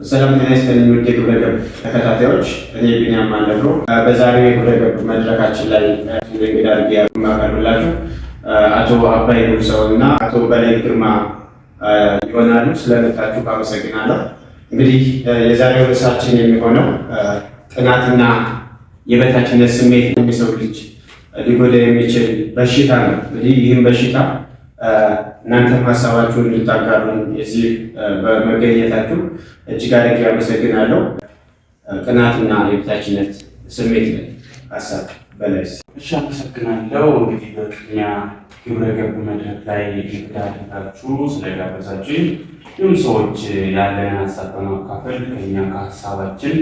ሰላም ጤና ይስጥልኝ ውድ የግብረገብ ተከታታዮች፣ እኔ ቢኒያም ማለፍሮ በዛሬው የግብረገብ መድረካችን ላይ እንግዳ አድርጌ የማቀርብላችሁ አቶ አባይ ጉርሰው እና አቶ በላይ ግርማ ይሆናሉ። ስለመጣችሁ አመሰግናለሁ። እንግዲህ የዛሬው ርዕሳችን የሚሆነው ቅናትና የበታችነት ስሜት የሚሰው ልጅ ሊጎዳ የሚችል በሽታ ነው። እንግዲህ ይህም በሽታ እናንተም ሀሳባችሁን እንድታጋሩን እዚህ በመገኘታችሁ እጅግ አድርጌ አመሰግናለሁ። ቅናትና የበታችነት ስሜት ላይ ሀሳብ በላይ። እሺ፣ አመሰግናለሁ። እንግዲህ በቅድሚያ ግብረገብ መድረክ ላይ እንግዳ አድርጋችሁ ስለጋበዛችሁኝ ሁሉም ሰዎች ያለን ሀሳብ በማካፈል ከኛ ከሀሳባችን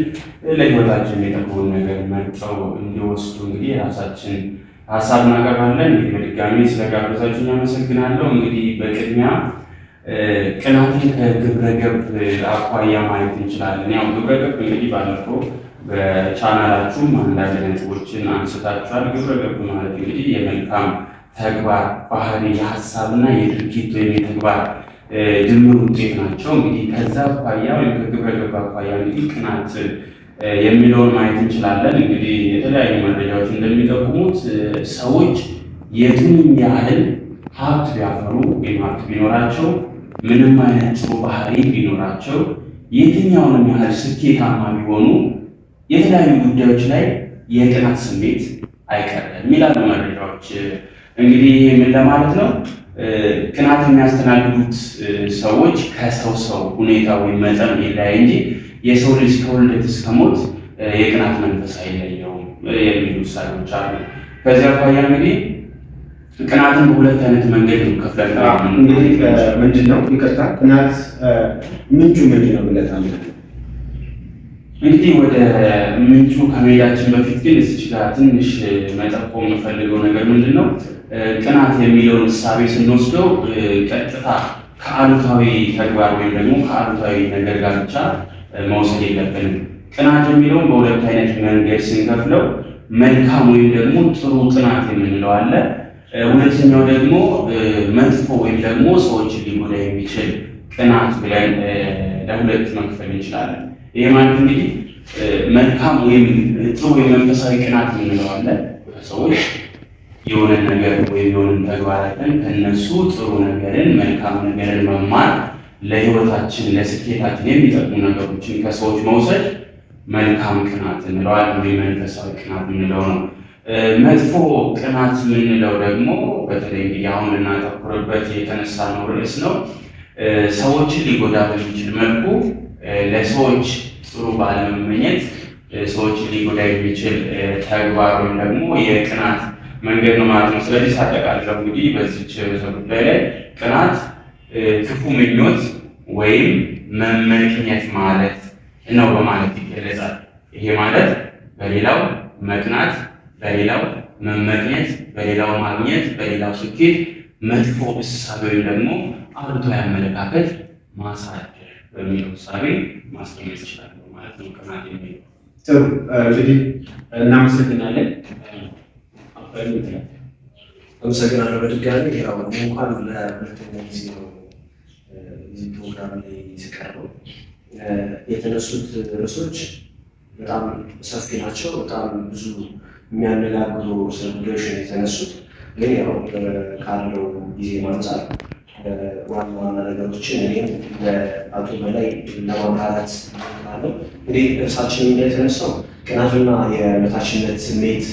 ለህይወታችን የሚጠቅመውን ነገር መርጠው እንዲወስዱ እንግዲህ የራሳችን ሀሳብ እናቀርባለን። እንግዲህ በድጋሚ ስለጋበዛችሁኝ አመሰግናለሁ። እንግዲህ በቅድሚያ ቅናትን ከግብረገብ አኳያ ማየት እንችላለን። ያው ግብረገብ እንግዲህ ባለፈው በቻናላችሁም አንዳንድ ነጥቦችን አንስታችኋል። ግብረገብ ማለት እንግዲህ የመልካም ተግባር ባህሪ፣ የሀሳብና የድርጊት ወይም የተግባር ድምር ውጤት ናቸው። እንግዲህ ከዛ አኳያ ወይም ከግብረገብ አኳያ እንግዲህ ቅናት የሚለውን ማየት እንችላለን። እንግዲህ የተለያዩ መረጃዎች እንደሚጠቁሙት ሰዎች የቱንም ያህል ሀብት ቢያፈሩ ወይም ሀብት ቢኖራቸው፣ ምንም አይነት ጥሩ ባህሪ ቢኖራቸው፣ የትኛውንም ያህል ስኬታማ ቢሆኑ የተለያዩ ጉዳዮች ላይ የቅናት ስሜት አይቀርም ይላሉ መረጃዎች። እንግዲህ ምን ለማለት ነው? ቅናት የሚያስተናግዱት ሰዎች ከሰው ሰው ሁኔታ ወይም መጠን ይለያይ እንጂ የሰው ልጅ ከውልደት እስከ ሞት የቅናት መንፈስ አይለየውም የሚሉ ውሳኔዎች አሉ። ከዚያ አኳያ እንግዲህ ቅናትን በሁለት አይነት መንገድ ነው ከፍለን እንግዲህ ምንድን ነው ይቅርታ፣ ቅናት ምንጩ ምንድን ነው ብለህ ታምናለህ? እንግዲህ ወደ ምንጩ ከመሄዳችን በፊት ግን እዚች ጋር ትንሽ መጠቆም የምፈልገው ነገር ምንድን ነው፣ ቅናት የሚለውን እሳቤ ስንወስደው ቀጥታ ከአሉታዊ ተግባር ወይም ደግሞ ከአሉታዊ ነገር ጋር ብቻ መውሰድ የለብንም። ቅናት የሚለውን በሁለት አይነት መንገድ ስንከፍለው መልካም ወይም ደግሞ ጥሩ ቅናት የምንለው አለ። ሁለተኛው ደግሞ መጥፎ ወይም ደግሞ ሰዎችን ሊጎዳ የሚችል ቅናት ብለን ለሁለት መክፈል እንችላለን። ይህ ማለት እንግዲህ መልካም ወይም ጥሩ የመንፈሳዊ ቅናት የምንለው አለ። ሰዎች የሆነ ነገር ወይም የሆነ ተግባራትን ከነሱ ጥሩ ነገርን መልካም ነገርን መማር ለህይወታችን ለስኬታችን የሚጠቅሙ ነገሮችን ከሰዎች መውሰድ መልካም ቅናት እንለዋለን፣ ወይም መንፈሳዊ ቅናት የምንለው ነው። መጥፎ ቅናት የምንለው ደግሞ በተለይ እንግዲህ አሁን ልናተኩርበት የተነሳ ነው ርዕስ ነው። ሰዎችን ሊጎዳ በሚችል መልኩ ለሰዎች ጥሩ ባለመመኘት ሰዎችን ሊጎዳ የሚችል ተግባር ወይም ደግሞ የቅናት መንገድ ነው ማለት ነው። ስለዚህ ሳጠቃልለው እንግዲህ በዚች ጉዳይ ላይ ቅናት ክፉ ምኞት ወይም መመኘት ማለት ነው በማለት ይገለጻል። ይሄ ማለት በሌላው መቅናት፣ በሌላው መመኘት፣ በሌላው ማግኘት፣ በሌላው ስኬት መጥፎ እሳቤ ወይም ደግሞ አሉታዊ አመለካከት ማሳደር በሚለው እሳቤ ማስቀመጥ ይችላል ማለት ነው ቅናት የሚለው። ጥሩ እንግዲህ እናመሰግናለን። አመሰግናለሁ በድጋሚ። ያው እንኳን ለሁለተኛ ጊዜ ነው እዚህ ፕሮግራም ላይ የተቀረበው። የተነሱት ርዕሶች በጣም ሰፊ ናቸው። በጣም ብዙ የሚያነጋግሩ ጉዳዮች ነው የተነሱት። ግን ያው ካለው ጊዜ አንጻር ዋና ዋና ነገሮችን እኔም ለአቶ በላይ ለማብራራት እሞክራለሁ። እንግዲህ እርሳችን እንደተነሳው ቅናትና የበታችነት ስሜት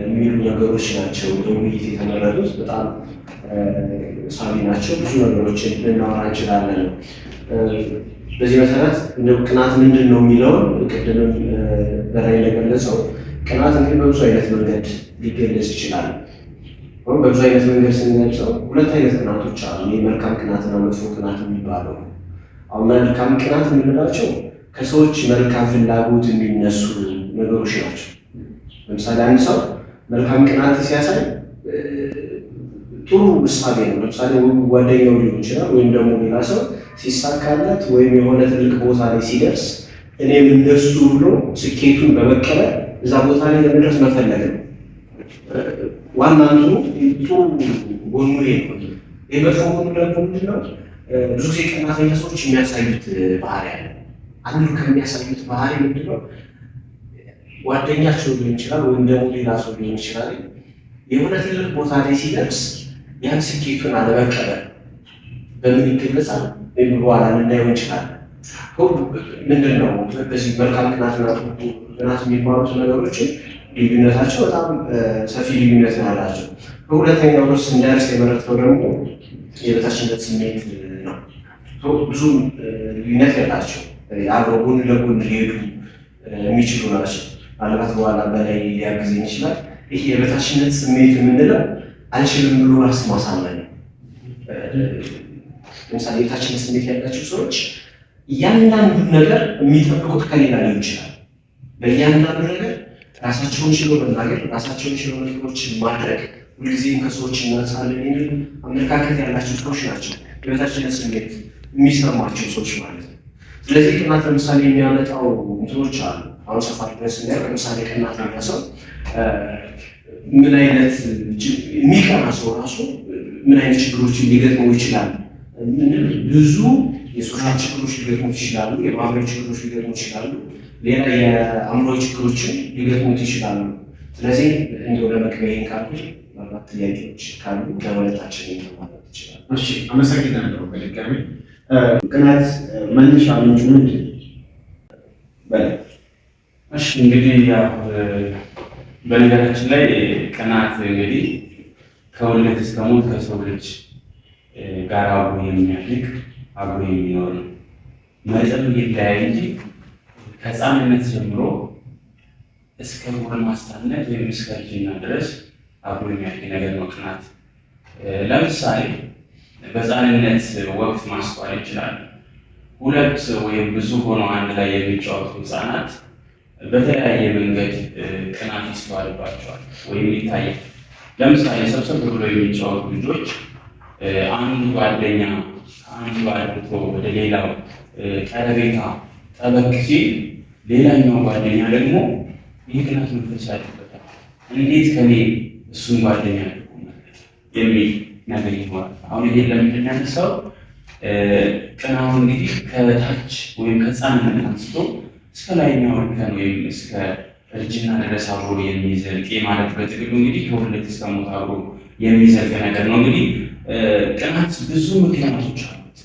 የሚሉ ነገሮች ናቸው ለውይይት የተመረጡት። በጣም ሳቢ ናቸው። ብዙ ነገሮችን ልናወራ እንችላለን። በዚህ መሰረት ቅናት ምንድን ነው የሚለውን ቅድምም በላይ እንደገለጸው ቅናት እንግዲህ በብዙ አይነት መንገድ ሊገለጽ ይችላል። በብዙ አይነት መንገድ ስንገልጸው ሁለት አይነት ቅናቶች አሉ። መልካም ቅናትና መጥፎ ቅናት የሚባለው። አሁን መልካም ቅናት የምንላቸው ከሰዎች መልካም ፍላጎት የሚነሱ ነገሮች ናቸው። ለምሳሌ አንድ ሰው መልካም ቅናት ሲያሳይ ጥሩ ምሳሌ ነው። ለምሳሌ ጓደኛው ሊሆን ይችላል፣ ወይም ደግሞ ሌላ ሰው ሲሳካለት ወይም የሆነ ትልቅ ቦታ ላይ ሲደርስ እኔም እንደሱ ብሎ ስኬቱን በመቀበል እዛ ቦታ ላይ ለመድረስ መፈለግ ነው። ዋና እንትኑ ጥሩ ጎኑ ይሄ ነው። የመጥፎ ጎኑ ደግሞ ምንድን ነው? ብዙ ጊዜ ቀናተኛ ሰዎች የሚያሳዩት ባህሪ አለ። አንዱ ከሚያሳዩት ባህሪ ምንድነው? ጓደኛቸው ሊሆን ይችላል ወይም ደግሞ ሌላ ሰው ሊሆን ይችላል። የሆነ ትልቅ ቦታ ላይ ሲደርስ ያን ስኬቱን አለመቀበል በምን ይገለጻል? ወይም በኋላ ልናየው እንችላለን። ምንድን ነው በዚህ መልካም ቅናትና ቅናት የሚባሉት ነገሮችን ልዩነታቸው በጣም ሰፊ ልዩነት ነው ያላቸው። ከሁለተኛው ውስጥ እንዳያርስ የመረጥከው ደግሞ የበታችነት ስሜት ነው። ብዙም ልዩነት ያላቸው አብረው ጎን ለጎን ሊሄዱ የሚችሉ ናቸው። ምናልባት በኋላ በላይ ሊያግዘኝ ይችላል። ይህ የበታችነት ስሜት የምንለው አልችልም ብሎ ራስ ማሳመን ነው። ለምሳሌ የበታችነት ስሜት ያላቸው ሰዎች እያንዳንዱን ነገር የሚጠብቁት ከሌላ ሊሆን ይችላል። በእያንዳንዱ ነገር ራሳቸውን ችሎ መናገር፣ ራሳቸውን ችሎ ነገሮችን ማድረግ፣ ሁልጊዜም ከሰዎች እናንሳለን የሚል አመለካከት ያላቸው ሰዎች ናቸው የበታችነት ስሜት የሚሰማቸው ሰዎች ማለት ነው። ስለዚህ ቅናት ለምሳሌ የሚያመጣው እንትኖች አሉ። አሁን ሰፋ ድረስ ስናየው ለምሳሌ ቅናት ሰው ምን አይነት የሚቀና ሰው ራሱ ምን አይነት ችግሮችን ሊገጥመው ይችላል? ብዙ የሶሻል ችግሮች ሊገጥሙት ይችላሉ። የማህበራዊ ችግሮች ሊገጥሙት ይችላሉ። ሌላ የአእምሮ ችግሮችን ሊገጥሙት ይችላሉ። ስለዚህ እንደው ለመግቢያዬን ካሉ ምናልባት ጥያቄዎች ካሉ ለሁለታችን ማለት ይችላል። እሺ፣ አመሰግናለሁ። በድጋሚ ቅናት መነሻ ምንጩ ምንድን ነው? እሺ፣ እንግዲህ ያው በነገራችን ላይ ቅናት እንግዲህ ከውልደት እስከ ሞት ከሰው ልጅ ጋር አብሮ የሚያድግ አብሮ የሚኖር ነው። መጠኑ ይለያይ እንጂ ከሕፃንነት ጀምሮ እስከ ጎልማሳነት ወይም እስከ እርጅና ድረስ አብሮ የሚያድግ ነገር ነው ቅናት። ለምሳሌ በሕፃንነት ወቅት ማስተዋል ይችላል። ሁለት ወይም ብዙ ሆነው አንድ ላይ የሚጫወቱ ሕፃናት በተለያየ መንገድ ቅናት ይስተዋልባቸዋል ወይም ይታያል። ለምሳሌ ሰብሰብ ብሎ የሚጫወቱ ልጆች አንዱ ጓደኛ አንዱ አድርጎ ወደ ሌላው ቀረቤታ ጠበቅ ሲል፣ ሌላኛው ጓደኛ ደግሞ የቅናት መንፈስ ያድርበታል። እንዴት ከኔ እሱን ጓደኛ አድርጎ ማለት የሚል ነገር ይኖራል። አሁን ይሄን ለምንድን ያነሳው? ቅናቱ እንግዲህ ከታች ወይም ከሕፃንነት አንስቶ እስከ ላይኛው እርከን ወይም እስከ እርጅና ድረስ አብሮ የሚዘልቅ ማለት በጥቅሉ እንግዲህ ከውልደት እስከ ሞት አብሮ የሚዘልቅ ነገር ነው። እንግዲህ ቅናት ብዙ ምክንያቶች አሉት።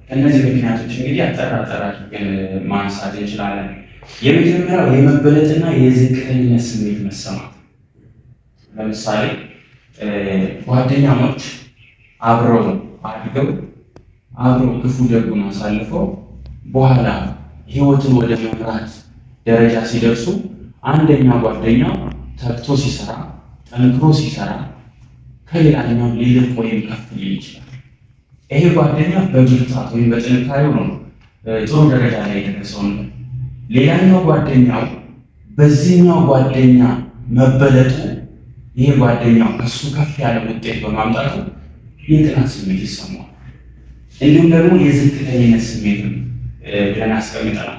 ከእነዚህ ምክንያቶች እንግዲህ አጠር አድርገን ማንሳት እንችላለን። የመጀመሪያው የመበለጥና የዝቅተኝነት ስሜት መሰማት። ለምሳሌ ጓደኛሞች አብረው አድገው አብረው ክፉ ደጉን አሳልፈው በኋላ ህይወትን ወደ መምራት ደረጃ ሲደርሱ አንደኛው ጓደኛው ተግቶ ሲሰራ ጠንክሮ ሲሰራ ከሌላኛው ሊልቅ ወይም ከፍ ሊል ይችላል። ይሄ ጓደኛ በብርታት ወይም በጥንካሬው ነው ጥሩ ደረጃ ላይ የደረሰው ነው። ሌላኛው ጓደኛው በዚህኛው ጓደኛ መበለጡ ይሄ ጓደኛው ከሱ ከፍ ያለ ውጤት በማምጣቱ የቅናት ስሜት ይሰማዋል። እንዲሁም ደግሞ የዝቅተኝነት ስሜት ብለን አስቀምጠናል።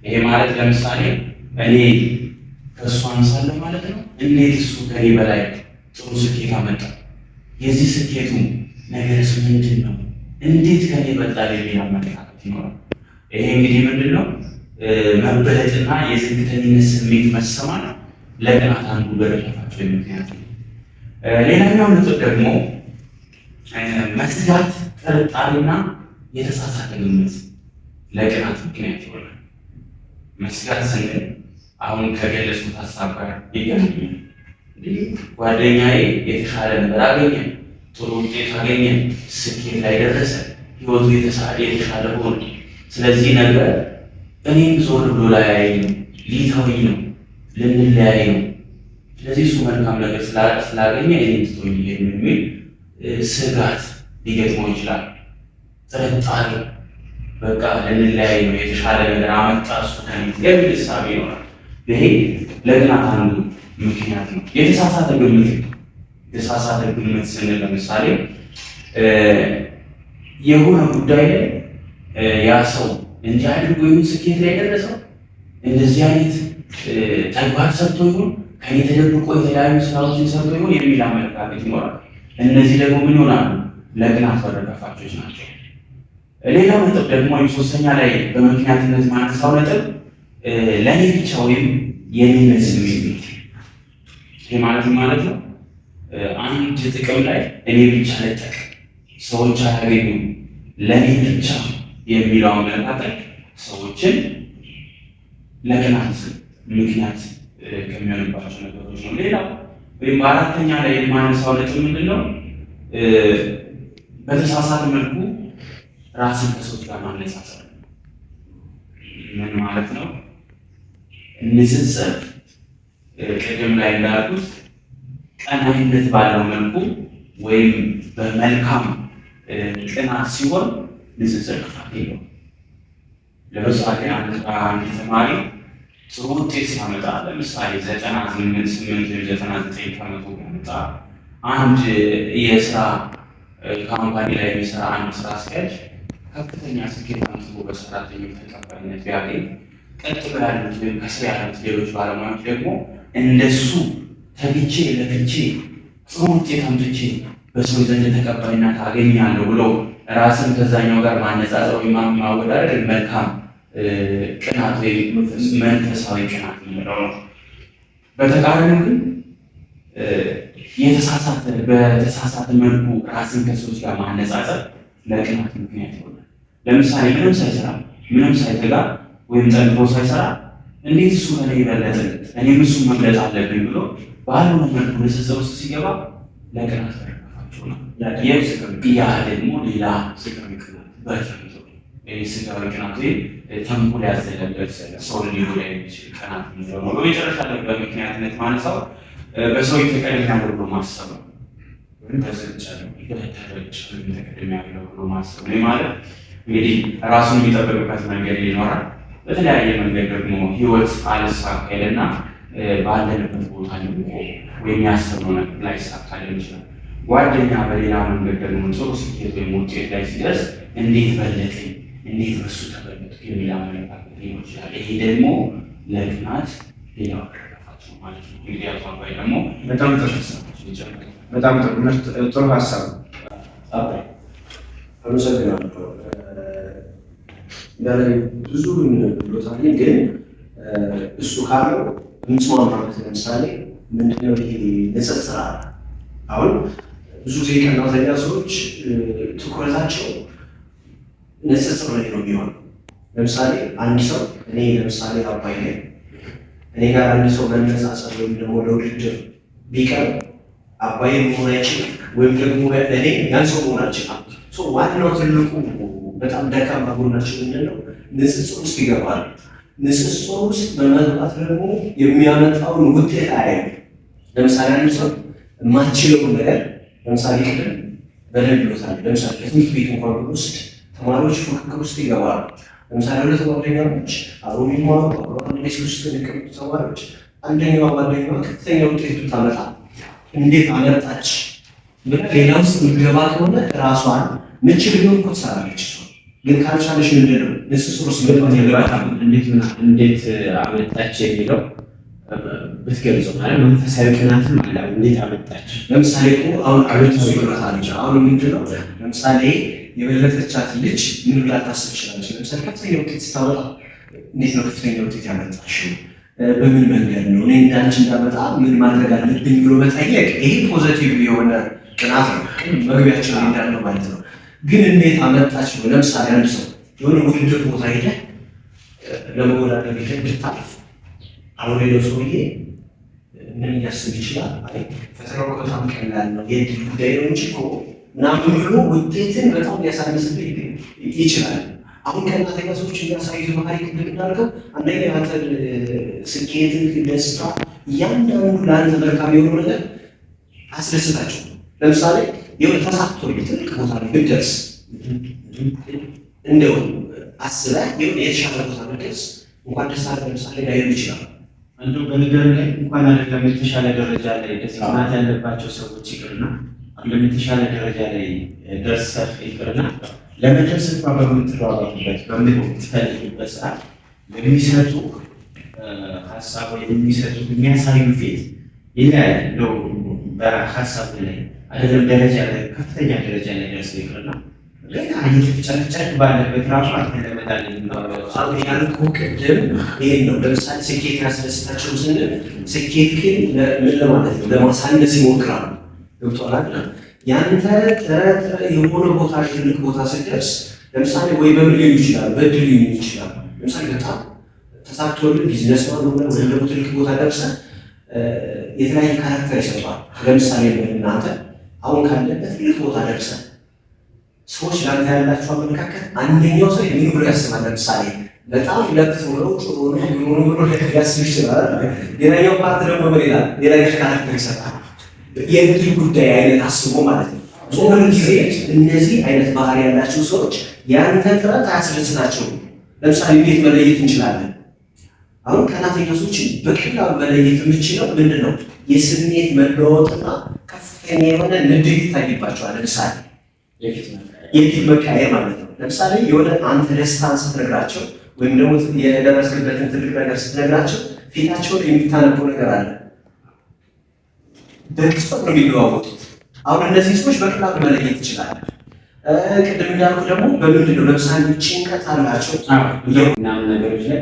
ይሄ ማለት ለምሳሌ እኔ ከእሱ አንሳለሁ ማለት ነው። እንዴት እሱ ከኔ በላይ ጥሩ ስኬት አመጣ? የዚህ ስኬቱ ነገርስ ምንድን ነው? እንዴት ከኔ በልጣል የሚል አመለካከት ይኖራል። ይሄ እንግዲህ ምንድን ነው? መበለጥና የዝቅተኝነት ስሜት መሰማት ለቅናት አንዱ በረከታቸው ምክንያት ነው። ሌላኛው ነጥብ ደግሞ መስጋት፣ ጥርጣሬና የተሳሳተ ግምት ለቅናት ምክንያት ይሆናል። መስጋት ስንል አሁን ከገለጹት ሀሳብ ጋር ይገናኛል። ጓደኛዬ የተሻለ ነገር አገኘ፣ ጥሩ ውጤት አገኘ፣ ስኬት ላይ ደረሰ፣ ህይወቱ የተሻለ ሆነ። ስለዚህ ነገር እኔም ዞር ብሎ ላያይ ነው፣ ሊተወኝ ነው፣ ልንለያይ ነው። ስለዚህ እሱ መልካም ነገር ስላገኘ እኔም ትቶኝ የሚል ስጋት ሊገጥመው ይችላል። ጥርጣሬ፣ በቃ ልንለያይ ነው፣ የተሻለ ነገር አመጣ እሱ የሚል እሳቤ ይኖራል። ይሄ ለቅናት አንዱ ምክንያት ነው። የተሳሳተ ግምት ስንል ለምሳሌ የሆነ ጉዳይ ላይ ያ ሰው እንዲህ አድርጎ ይሁን ስኬት ላይ ደረሰው፣ እንደዚህ አይነት ተግባር ሰርቶ ይሁን፣ ከኔ ተደብቆ የተለያዩ ስራዎችን ሰርቶ ይሁን የሚል አመለካከት ይኖራል። እነዚህ ደግሞ ምን ይሆናሉ? ለቅናት በር ከፋቾች ናቸው። ሌላው ነጥብ ደግሞ ወይም ሶስተኛ ላይ በምክንያትነት ማነሳው ነጥብ ለእኔ ብቻ ወይም የኔነት ስሜት። ይህ ማለት ነው አንድ ጥቅም ላይ እኔ ብቻ ልጠቅ፣ ሰዎች አያገኙም፣ ለእኔ ብቻ የሚለው አመለካከት ሰዎችን ለቅናት ምክንያት ከሚሆንባቸው ነገሮች ነው። ሌላው ወይም በአራተኛ ላይ የማነሳው ነጥብ ምንድን ነው? በተሳሳተ መልኩ ራስን ከሰዎች ጋር ማነጻጸር። ምን ማለት ነው? ንጽጽር ቅድም ላይ እንዳልኩት ቀናይነት ባለው መልኩ ወይም በመልካም ቅናት ሲሆን ንጽጽር ክፋት የለውም። ለምሳሌ አንድ ተማሪ ጥሩ ውጤት ሲያመጣ ለምሳሌ 98 ወይም 99 ከመቶ ያመጣ አንድ የስራ ካምፓኒ ላይ የሚሰራ አንድ ስራ አስኪያጅ ከፍተኛ ስኬት አምጥቶ በሰራተኞች ተቀባይነት ቢያገኝ ቀጥሎ ያሉት ወይም ከስር ያሉት ሌሎች ባለሙያዎች ደግሞ እንደሱ ተግቼ ለፍቼ ጥሩ ውጤት አምጥቼ በሰው ዘንድ ተቀባይነት አገኛለሁ ብሎ ራስን ከዛኛው ጋር ማነጻጸር ወይም ማወዳደር መልካም ቅናት ወይም መንፈሳዊ ቅናት የምንለው ነው። በተቃራኒው ግን በተሳሳተ መልኩ ራስን ከሰዎች ጋር ማነጻጸር ለቅናት ምክንያት ይሆናል። ለምሳሌ ምንም ሳይሰራ ምንም ሳይተጋ ወይም ጠንክሮ ሳይሰራ እንዴት እሱ ከእኔ የበለጠ እኔም እሱን መግለጽ አለብኝ ብሎ ባልሆነ መልኩ ንጽጽር ውስጥ ሲገባ ለቅናት ተረፋቸው ነው። ያ ደግሞ ሌላ ስጋዊ ቅናት ተንኮል ያዘለበት ሰውን ሊጎዳ የሚችል ቅናት ነው። በመጨረሻ ላይ በምክንያትነት ማነሳው በሰው ተቀድሜያለሁ ብሎ ማሰብ ነው። ተቀድሜያለሁ ብሎ ማሰብ ነው ማለት እንግዲህ ራሱን የሚጠብቅበት መንገድ ይኖራል። በተለያየ መንገድ ደግሞ ህይወት አልሳካልና ባለንበት ቦታ ልቆ ወይም ያሰብነው ነገር ላይሳካልን ይችላል። ጓደኛ በሌላ መንገድ ደግሞ ጥሩ ስኬት ወይም ውጤት ላይ ሲደርስ እንዴት በለጠኝ፣ እንዴት በሱ ተበለጥኩ የሚል አመለካከት ሊኖር ይችላል። ይሄ ደግሞ ለቅናት ሌላው አረፋቸው ማለት ነው። እንግዲህ አቶ አባይ ደግሞ በጣም ጥሩ ሀሳብ ነው። አመሰግናለሁ። ያለኝ ብዙ ብሎታል፣ ግን እሱ ካለው የምስማማበት ለምሳሌ ምንድነው ይሄ ንጽጽር አለ። አሁን ብዙ ጊዜ ቀናተኛ ሰዎች ትኩረታቸው ንጽጽር ላይ ነው የሚሆነው። ለምሳሌ አንድ ሰው ለምሳሌ አባይ ላይ እኔ ጋር አንድ ሰው መነጻጸር ወይም ደግሞ ለውድድር ቢቀር አባይ መሆን አይችልም፣ ወይም ደግሞ እኔ ያን ሰው መሆን አልችልም። ዋናው ትልቁ በጣም ደካማ ጎናችን ምንድነው? ንጽጽር ውስጥ ይገባል። ንጽጽር ውስጥ በመግባት ደግሞ የሚያመጣውን ውጤት አያይም። ለምሳሌ አንድ ሰው የማትችለውን ነገር ለምሳሌ ቅድም በደንብ ብሎታል። ለምሳሌ ከትምህርት ቤት እንኳን ውስጥ ተማሪዎች ፉክክር ውስጥ ይገባሉ። ለምሳሌ ሁለት ጓደኛሞች አብሮ የሚማሩ አብሮ አንድ ቤት ውስጥ የሚቀመጡ ተማሪዎች አንደኛዋ ጓደኛዋ ከፍተኛ ውጤት ብታመጣ እንዴት አመጣች ብላ ሌላ ውስጥ የምትገባ ከሆነ ራሷን ምችል ሊሆን እኮ ትሰራለች። ግን ካልቻለች ምንድነው ንጽጽር ውስጥ እንዴት አመጣች የሚለው ብትገልጸው ማለት መንፈሳዊ ቅናትም አለ። እንዴት አመጣች? ለምሳሌ አሁን አሉታዊ ቅናት አለች። አሁን ምንድነው ለምሳሌ የበለጠቻት ልጅ ምን ብላ ታስብ ትችላለች? ለምሳሌ ከፍተኛ ውጤት ስታመጣ እንዴት ነው ከፍተኛ ውጤት ያመጣችው? በምን መንገድ ነው? እኔ እንዳንቺ እንዳመጣ ምን ማድረግ አለብኝ ብሎ መጠየቅ፣ ይሄ ፖዘቲቭ የሆነ ቅናት ነው። መግቢያችን እንዳለው ማለት ነው። ግን እንዴት አመጣች ነው? ለምሳሌ አንድ ሰው የሆነ ውድድር ቦታ ሄደ ለመወዳደር ሄደ ብታልፍ አሁን ሌላው ሰውዬ ምን ሊያስብ ይችላል? አይ ፈተናው በጣም ቀላል ነው የድል ጉዳይ ነው እንጂ እኮ ምናምን ብሎ ውጤትን በጣም ሊያሳንስብህ ይችላል። አሁን ከእናተኛ ሰዎች የሚያሳዩት ባህሪ ቅድም እንዳልከው አንደኛ የአንተ ስኬት፣ ደስታ፣ እያንዳንዱ ለአንተ መልካም የሆኑ ነገር አስደስታቸው። ለምሳሌ የሆነ ተሳክቶ ትልቅ ቦታ ላይ ብትደርስ እንደው አስበህ የሆነ የተሻለ ቦታ ብትደርስ እንኳን ደስ አለህ ለምሳሌ ላይሆን ይችላል። እንደው በነገር ላይ እንኳን አይደለም የተሻለ ደረጃ ላይ ደስታት ያለባቸው ሰዎች ይቅርና የተሻለ ደረጃ ላይ ደርሰህ ይቅርና ለመድረስ እንኳን በምትሯሯጥበት በምትፈልግበት ሰዓት የሚሰጡ ሀሳብ ወይ የሚያሳዩ ፊት ይለያል። እንደው በሀሳብ ላይ አይደለም ደረጃ ላይ ከፍተኛ ደረጃ ላይ ደርሰህ ይቅርና ጨርጨር ባለበት ራሱ አልተለመዳል ያልኩህ ቅድም ይሄን ነው። ለምሳሌ ስኬት ያስደስታቸው ስንል ስኬት ግን ምን ለማለት ነው? ለማሳነስ ይሞክራሉ። ገብቶሃል? ያንተ ጥረት የሆነ ቦታ ትልቅ ቦታ ስትደርስ ለምሳሌ ወይ በምን ሊሆን ይችላል፣ በድል ሊሆን ይችላል። ለምሳሌ በጣም ተሳክቶልህ ቢዝነስማን ሆነ ወይም ደግሞ ትልቅ ቦታ ደርሰህ የተለያየ ካራክተር ይሰጣል። ለምሳሌ እናንተ አሁን ካለበት ትልቅ ቦታ ደርሰህ ሰዎች ለአንተ ያላቸው አመለካከት አንደኛው ሰው ምን ብሎ ያስባል? ለምሳሌ በጣም ለፍት ብለው ጥሩ ነው ብሎ ሊያስብ ይችላል። ሌላኛው ፓርት ደግሞ በሌላ ካራክተር ይሰጣል። የእድል ጉዳይ አይነት አስቦ ማለት ነው። ሁሉ ጊዜ እነዚህ አይነት ባህሪ ያላቸው ሰዎች የአንተ ጥረት አያስደስታቸውም። ለምሳሌ እንዴት መለየት እንችላለን? አሁን ቀናተኛ ሰዎችን በቀላሉ መለየት የምችለው ምንድን ነው? የስሜት መለወጥና ከፍተኛ የሆነ ንዴት ይታይባቸዋል። ለምሳሌ የፊት መቃየር ማለት ነው። ለምሳሌ የሆነ አንተ ደስታን ስትነግራቸው ወይም ደግሞ የደረስክበትን ትልቅ ነገር ስትነግራቸው ፊታቸውን የሚታነበው ነገር አለ። በቅጽበት ነው የሚለዋወጡት። አሁን እነዚህ ሰዎች በቀላሉ መለየት ይችላል። ቅድም እንዳልኩ ደግሞ በምንድን ነው? ለምሳሌ ጭንቀት አላቸው ምናምን ነገሮች ላይ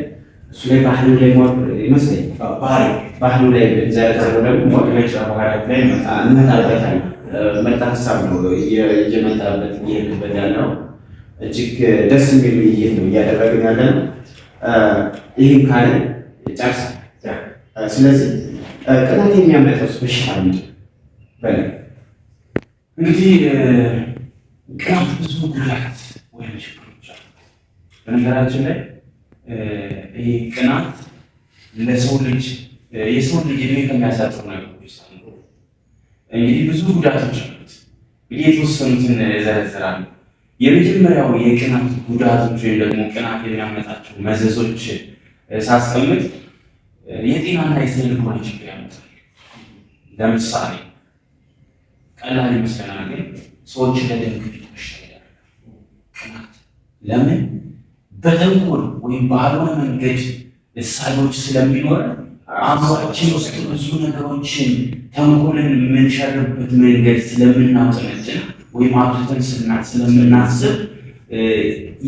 እሱ ላይ ባህሉ ላይ ሞር ይመስለኝ ባህሉ ላይ ዘረዘሩ ደግሞ መግለጫ ባህላት ላይ እንመጣበታል። መጣ ሀሳብ ነው እየመጣበት እየሄድበት ያለው እጅግ ደስ የሚል ውይይት ነው እያደረግን ያለ ነው። ይህም ካለ ጨርሳል። ስለዚህ ቅናት የሚያመጣው በሽታ ምንድን ነው? እንግዲህ ቅናት ብዙ ጉዳት ወይም ችግሮች አሉ። በነገራችን ላይ ይህ ቅናት ለሰው ልጅ የሰው ልጅ እድሜ ከሚያሳጥሩ ነገሮች እንግዲህ ብዙ ጉዳቶች አሉት። እንግዲህ የተወሰኑትን እዘረዝራለሁ። የመጀመሪያው የቅናት ጉዳቶች ወይም ደግሞ ቅናት የሚያመጣቸው መዘዞች ሳስቀምጥ የጤናና የስነ ልቦና ችግር ያመጣል። ለምሳሌ ቀላል ይመስለናል፣ ግን ሰዎች ለደም ግፊት በሽታ ያደርጋል። ቅናት ለምን? በተንኮል ወይም ባልሆነ መንገድ እሳቤዎች ስለሚኖር አእምሯችን ውስጥ ብዙ ነገሮችን ተንኮልን የምንሸርበት መንገድ ስለምናውጠነጥን ወይም አብዝተን ስለምናስብ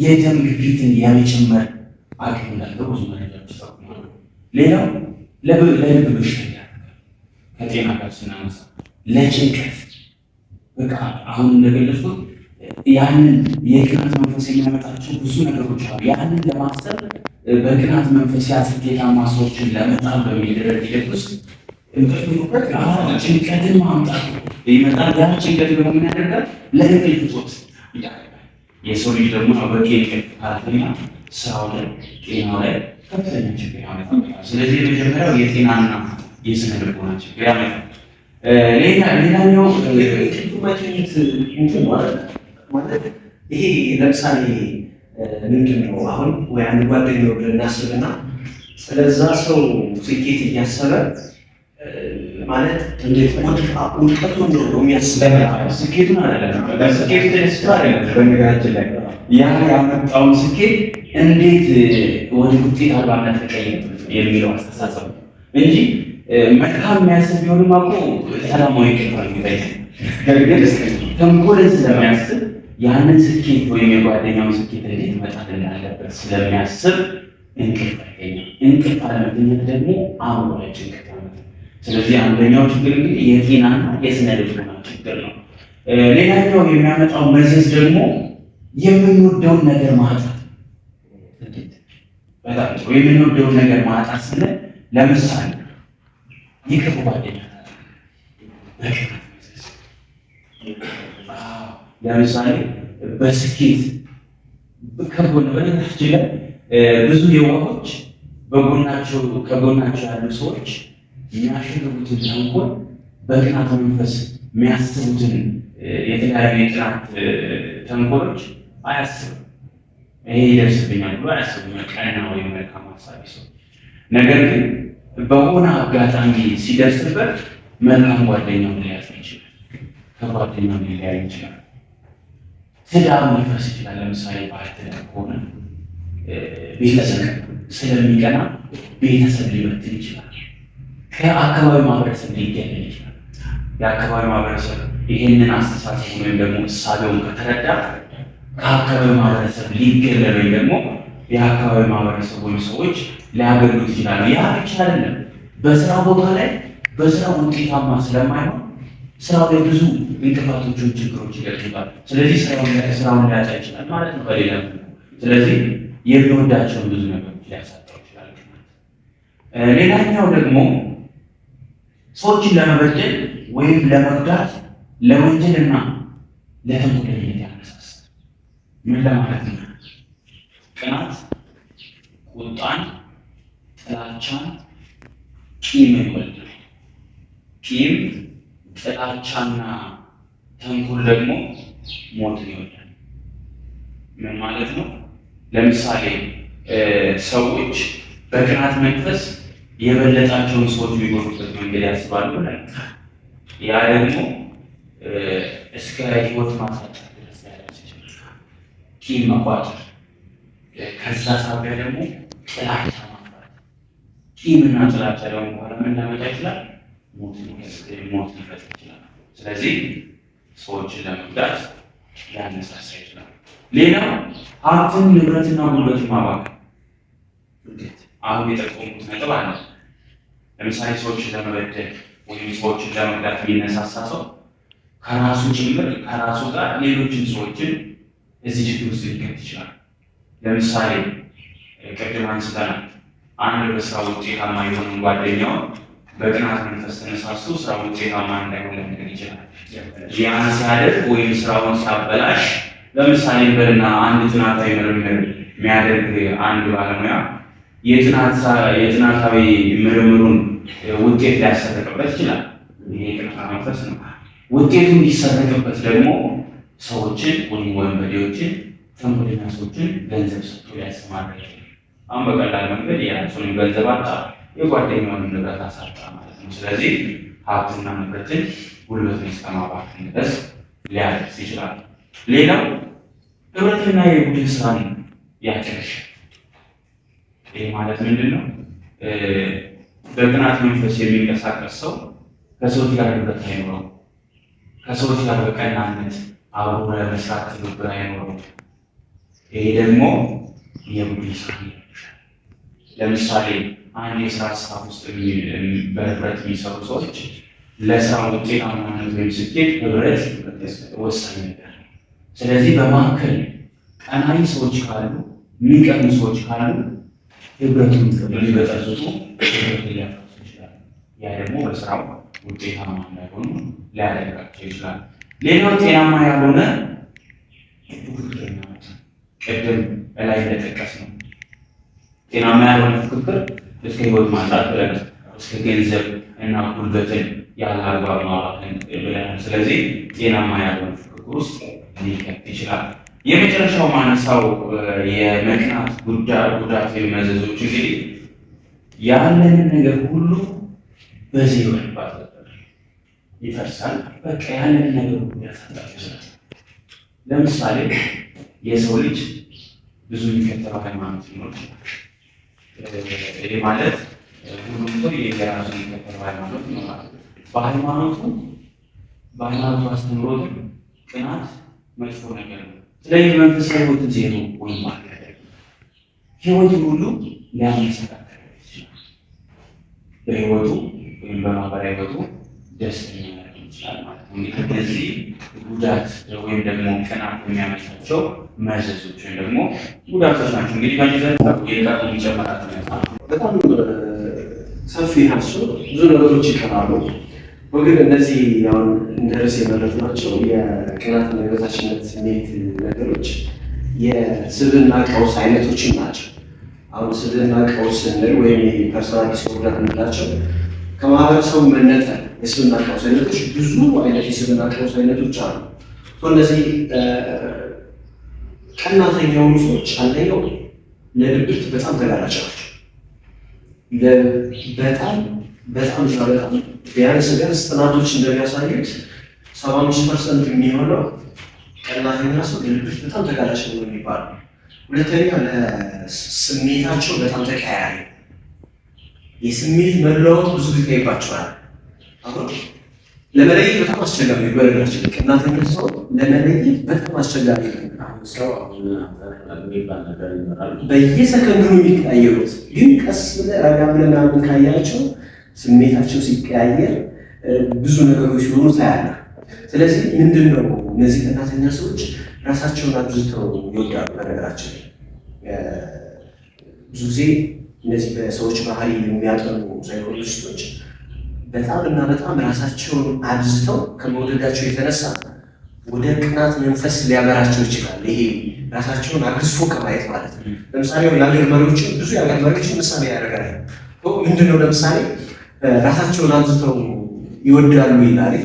የደም ግፊትን የመጨመር አቅም እንዳለው ብዙ መረጃዎች ይጠቁማሉ። ሌላው ለልብ በሽታ ያደርጋል። ከጤና ጋር ስናነሳ ለጭንቀት በቃ አሁን እንደገለጽኩት ያንን የቅናት መንፈስ የሚያመጣቸው ብዙ ነገሮች አሉ። ያንን ለማሰብ በቅናት መንፈስ ስኬታማ ሰዎችን ለመጣል በሚደረግ ሂደት ውስጥ ጭንቀትን ማምጣት ይመጣል። ያ ጭንቀት ደግሞ ምን ያደርጋል? ለእንቅልፍ እጦት ይዳርጋል። የሰው ልጅ ደግሞ በቂ እንቅልፍ ካላገኘ ስራው ላይ ጤናው ላይ ከፍተኛ ችግር ያመጣል። ስለዚህ የመጀመሪያው የጤናና የስነ ልቦና ችግር ያመጣል። ሌላኛው እንቅልፍ ማግኘት እንትን ማለት ይሄ ለምሳሌ ምንድን ነው? አሁን ወይ አንድ ጓደኛው ብለን እናስብና ስለዛ ሰው ስኬት እያሰበ ማለት እንዴት ውድቀቱን ነው የሚያስበው፣ ስኬቱን አይደለም። ስኬቱ ተደስቶ አይደለም። በነገራችን ላይ ያ ያመጣውን ስኬት እንዴት ወደ ውጤት አልባነት ተቀየረ የሚለው አስተሳሰብ እንጂ መልካም የሚያስብ ቢሆንም እኮ ሰላማዊ ቅርባል ይታይ ግን ተንኮልን ስለሚያስብ ያንን ስኬት ወይም የጓደኛውን ስኬት እንዴት መጣል እንዳለበት ስለሚያስብ እንቅልፍ አይተኛም። እንቅልፍ አለመተኛት ደግሞ አእምሮ ላይ ጭንቀት ያመጣል። ስለዚህ አንደኛው ችግር እንግዲህ የጤናና የስነ ልቦና ችግር ነው። ሌላኛው የሚያመጣው መዘዝ ደግሞ የምንወደውን ነገር ማጣት። በጣም ጥሩ። የምንወደውን ነገር ማጣት ስንል ለምሳሌ የቅርብ ጓደኛ ለምሳሌ በስኬት ከጎን በነገራችን ላይ ብዙ የዋሆች ከጎናቸው ያሉ ሰዎች የሚያሸርቡትን ተንኮል በቅናት መንፈስ የሚያስቡትን የተለያዩ የቅናት ተንኮሎች አያስብም። ይሄ ይደርስብኛል ብሎ አያስብም። ቀና ወይም መልካም ሀሳቢ ሰው ነገር ግን በሆነ አጋጣሚ ሲደርስበት መልካም ጓደኛውን ሊያጣ ይችላል። ከጓደኛው ሊለያይ ይችላል። ትዳሩ ሊፈርስ ይችላል። ለምሳሌ ባለትዳር ከሆነ ቤተሰብ ስለሚቀና ቤተሰብ ሊበትን ይችላል። ከአካባቢ ማህበረሰብ ሊገለል ይችላል። የአካባቢ ማህበረሰብ ይሄንን አስተሳሰብ ወይም ደግሞ እሳቤውን ከተረዳ ከአካባቢ ማህበረሰብ ሊገለል ወይም ደግሞ የአካባቢ ማህበረሰብ ወይም ሰዎች ሊያገሉት ይችላሉ። ያ ብቻ አይደለም፣ በስራ ቦታ ላይ በስራ ውጤታማ ስለማይሆን ስራው ላይ ብዙ እንቅፋቶችን፣ ችግሮች ይገጥሙታል። ስለዚህ ስራውን ሊያጣ ይችላል ማለት ነው በሌላ። ስለዚህ የሚወዳቸውን ብዙ ነገሮች ሊያሳጣው ይችላል። ሌላኛው ደግሞ ሰዎችን ለመበደል ወይም ለመጉዳት ለወንጀልና ለተንኮለኝነት ያነሳሳል። ምን ለማለት ነው? ቅናት፣ ቁጣን፣ ጥላቻን፣ ቂምን ይወልዳል። ቂም፣ ጥላቻና ተንኮል ደግሞ ሞትን ይወልዳል። ምን ማለት ነው? ለምሳሌ ሰዎች በቅናት መንፈስ የበለጣቸውን ሰዎች የሚጎዱበት መንገድ ያስባሉ። ያ ደግሞ እስከ ህይወት ማሳጣት ድረስ ሊያደርስ ይችላል። ቂም መቋጠር፣ ከዛ ሳቢያ ደግሞ ጥላቻ ማፍራት። ቂምና ጥላቻ ደግሞ በኋላ ምን ሊያመጣ ይችላል? ሞት ሊፈጥር ይችላል። ስለዚህ ሰዎችን ለመጉዳት ሊያነሳሳ ይችላል። ሌላው ሀብትን፣ ንብረትና ጉልበትን ማባከን። አሁን የጠቆሙት ነጥብ አለ። ለምሳሌ ሰዎችን ለመበደል ወይም ሰዎችን ለመጉዳት የሚነሳሳ ሰው ከራሱ ጭምር ከራሱ ጋር ሌሎችን ሰዎችን እዚህ ችግር ውስጥ ሊከት ይችላል። ለምሳሌ ቅድም አንስተናል። አንድ በስራ ውጤታማ የሆነ ጓደኛውን በቅናት መንፈስ ተነሳስቶ ስራ ውጤታማ እንዳይሆን ሊያደርግ ይችላል። ያን ሲያደርግ ወይም ስራውን ሲያበላሽ፣ ለምሳሌ በልና አንድ ጥናታዊ ምርምር የሚያደርግ አንድ ባለሙያ የጥናታዊ ምርምሩን ውጤት ሊያሰረቅበት ይችላል። ይሄ ቅናት መንፈስ ነው። ውጤቱ እንዲሰረቅበት ደግሞ ሰዎችን ወይም ወንበዴዎችን፣ ተንኮለኛ ሰዎችን ገንዘብ ሰጥቶ ሊያሰማራ ይችላል። አሁን በቀላል መንገድ የራሱን ገንዘብ አጣ፣ የጓደኛውን ንብረት አሳጣ ማለት ነው። ስለዚህ ሀብትና ንብረትን፣ ጉልበትን እስከ ማባከን ድረስ ሊያደርስ ይችላል። ሌላው ህብረትና የቡድን ስራን ያጨርሻል። ይህ ማለት ምንድን ነው? በቅናት መንፈስ የሚንቀሳቀስ ሰው ከሰዎች ጋር ህብረት አይኖረው፣ ከሰዎች ጋር በቀናነት አብሮ ለመስራት ትብብር አይኖረው። ይሄ ደግሞ የቡድን ስራ ያጨርሻል። ለምሳሌ አንድ የስራ ስታፍ ውስጥ በህብረት የሚሰሩ ሰዎች ለስራ ውጤታማነት ወይም ስኬት ህብረት ወሳኝ ነገር ነው። ስለዚህ በመካከል ቀናኢ ሰዎች ካሉ፣ የሚቀኑ ሰዎች ካሉ ህብረቱን ሊበጠብጡ ህብረቱን ሊያፈርሱ ይችላል። ያ ደግሞ በስራው ውጤታማ እንዳይሆኑ ሊያደርጋቸው ይችላል። ሌላው ጤናማ ያልሆነ ፉክክረኛነት፣ ቅድም ላይ እንደጠቀስ ነው። ጤናማ ያልሆነ ፉክክር እስከ ህይወት ማጣት ድረስ፣ እስከ ገንዘብ እና ጉልበትን ያለ አግባብ ማባከን ብለናል። ስለዚህ ጤናማ ያልሆነ ፉክክር ውስጥ ሊከት ይችላል። የመጨረሻው ማነሳው የመቅናት ጉዳት መዘዞች እንግዲህ ያለንን ነገር ሁሉ በዜሮ ይፈርሳል። በቃ ያለንን ነገር ሁሉ ያሳጣል ይችላል። ለምሳሌ የሰው ልጅ ብዙ የሚከተለው ሃይማኖት ሊኖር ይችላል። ይሄ ማለት ሁሉም ሰው የራሱ የሚከተለው ሃይማኖት ይኖራል። በሃይማኖቱ አስተምሮት ቅናት መጥፎ ነገር ነው። ስለዚህ መንፈሳዊ ህይወትን ዜሮ ወይም ማድረግ ህይወትን ሁሉ ሊያመሰቃቀል ይችላል። በህይወቱ ወይም በማህበራዊ ህይወቱ ደስተኛ ሊያደርግ ይችላል ማለት ነው። እንግዲህ እነዚህ ጉዳት ወይም ደግሞ ቅናት የሚያመጣቸው መዘዞች ወይም ደግሞ ጉዳቶች ናቸው። እንግዲህ በሚዘር የቀሩ የሚጨመራት በጣም ሰፊ ሀሱ ብዙ ነገሮች ይቀራሉ። ግን እነዚህ አሁን እንደ ርዕስ የመረጥናቸው የቅናትና የበታችነት ስሜት ነገሮች የስብዕና ቀውስ አይነቶችን ናቸው። አሁን ስብዕና ቀውስ ስንል ወይም ፐርሶናል ዲስኦርደር የምንላቸው ከማህበረሰቡ መነጠል የስብዕና ቀውስ አይነቶች ብዙ አይነት የስብዕና ቀውስ አይነቶች አሉ። እነዚህ ቀናተኛ የሆኑ ሰዎች አንደኛው ለድብርት በጣም ተጋላጭ ናቸው። በጣም ቢያንስ ጥናቶች እንደሚያሳዩት 75% የሚሆነው ቀናተኛ ሰው ለድብርት በጣም ተጋላጭ ነው የሚባለው። ሁለተኛ ለስሜታቸው በጣም ተቀያያሪ፣ የስሜት መለወጥ ብዙ ጊዜ ይባቸዋል። አሁን ለመለየት በጣም አስቸጋሪ ነው። በነገራችን ቀናተኛ ሰው ለመለየት በጣም አስቸጋሪ ነው። ሰው የሚባል ነገር ይኖራል። በየሰከንዱ ነው የሚቀያየሩት። ግን ቀስ ብለህ ረጋ ብለህ ምናምን ካያቸው ስሜታቸው ሲቀያየር ብዙ ነገሮች ሲሆኑ ታያለህ። ስለዚህ ምንድን ነው እነዚህ ቀናተኛ ሰዎች ራሳቸውን አብዝተው ይወዳሉ። በነገራችን ብዙ ጊዜ እነዚህ በሰዎች ባህሪ የሚያጠኑ ሳይኮሎጂስቶች በጣም እና በጣም ራሳቸውን አብዝተው ከመውደዳቸው የተነሳ ወደ ቅናት መንፈስ ሊያበራቸው ይችላል። ይሄ ራሳቸውን አግዝፎ ከማየት ማለት ነው። ለምሳሌ የሀገር መሪዎችን ብዙ የሀገር መሪዎችን ምሳሌ ያደርጋል። ምንድነው ለምሳሌ ራሳቸውን አብዝተው ይወዳሉ ይላል።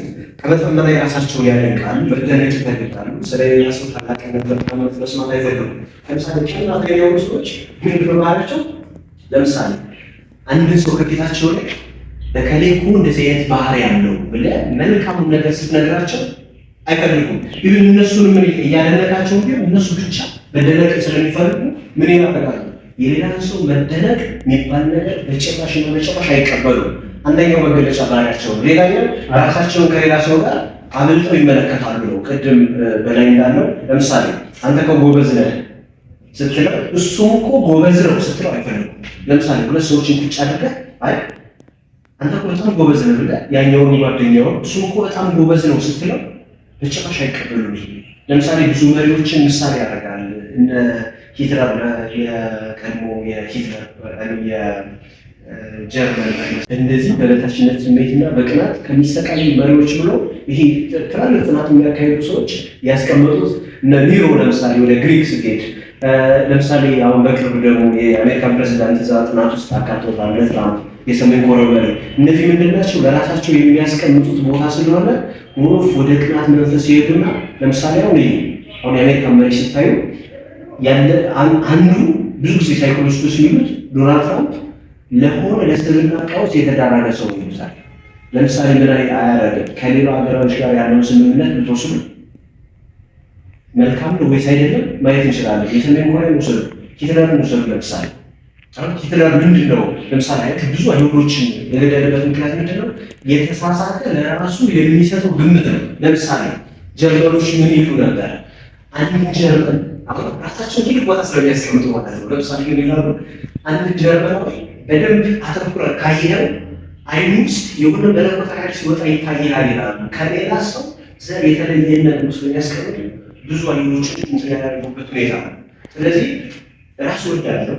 ከመጠን በላይ ራሳቸውን ያደንቃሉ፣ መደነቅ ይፈልጋሉ። ስለሌላ ሰው ታላቅነት መስማት አይፈልጉም። ለምሳሌ ቀናተኛ የሆኑ ሰዎች ምንድነው ባህሪያቸው? ለምሳሌ አንድን ሰው ከፊታቸው ላይ በከሌ እኮ እንደዚህ አይነት ባህሪ ያለው ብለህ መልካሙን ነገር ስትነግራቸው አይፈልጉም። ይሁን እነሱን ምን እያደነቃቸው ግን እነሱ ብቻ መደነቅ ስለሚፈልጉ ምን ያደርጋሉ? የሌላን ሰው መደነቅ የሚባል ነገር በጭራሽና በጭራሽ አይቀበሉም። አንደኛው መገለጫ ባህሪያቸው ነው። ሌላኛው ራሳቸውን ከሌላ ሰው ጋር አብልጠው ይመለከታሉ ነው። ቅድም በላይ እንዳለው ለምሳሌ አንተ እኮ ጎበዝ ነህ ስትለው እሱም እኮ ጎበዝ ነው ስትለው አይፈልጉም። ለምሳሌ ሁለት ሰዎችን ቁጭ አድርገህ አይ አንተ እኮ በጣም ጎበዝ ነህ ብለህ ያኛውን ጓደኛውን እሱም እኮ በጣም ጎበዝ ነው ስትለው በጭራሽ አይቀበሉም። ለምሳሌ ብዙ መሪዎችን ምሳሌ ያደርጋል። እነ ሂትለር የቀድሞ የሂትለር የጀርመን እንደዚህ በበታችነት ስሜትና በቅናት ከሚሰቃዩ መሪዎች ብሎ ይሄ ትላልቅ ጥናት የሚያካሄዱ ሰዎች ያስቀመጡት እነ ኒሮ ለምሳሌ ወደ ግሪክ ስትሄድ ለምሳሌ አሁን በቅርብ ደግሞ የአሜሪካን ፕሬዚዳንት እዛ ጥናት ውስጥ አካቶታል። ትራምፕ የሰሜን ኮሪያ መሪ እነዚህ ምንድን ናቸው? ለራሳቸው የሚያስቀምጡት ቦታ ስለሆነ ሞሮፍ ወደ ቅናት መንፈስ ይሄዱና ለምሳሌ አሁን የአሜሪካን መሪ ስታዩ ያለ አንዱ ብዙ ጊዜ ሳይኮሎጂስቶች የሚሉት ዶናልድ ትራምፕ ለሆነ ለስብዕና ቀውስ የተዳረገ ሰው ይሉታል። ለምሳሌ ምን አያደርግም? ከሌላው ሀገሮች ጋር ያለውን ስምምነት ብትወስዱ መልካም ነው ወይስ አይደለም ማየት እንችላለን። የሰሜን ኮሪያ ውሰዱ፣ ሂትለርን ውሰዱ። ለምሳሌ አሁን ሂትለር ምንድን ነው ለምሳሌ ብዙ አይሁዶችን የገደለበት ምክንያት ምንድን ነው? የተሳሳተ ለራሱ የሚሰጠው ግምት ነው። ለምሳሌ ጀርመኖች ምን ይሉ ነበር? አንድ ጀርመን አሁን ራሳቸው ትልቅ ቦታ ስለሚያስቀምጡ ማለት ነው። ለምሳሌ ምን ይላሉ? አንድ ጀርመናዊ በደንብ አተኩረህ ካየኸው አይኑ ውስጥ የሆነ መለኮታዊ ኃይል ሲወጣ ይታያል ይላሉ። ከሌላ ሰው ዘር የተለየነት ነው ስለሚያስቀምጡ ብዙ አይኖችን እንትን ያደረጉበት ሁኔታ ነው። ስለዚህ ራስ ወዳለው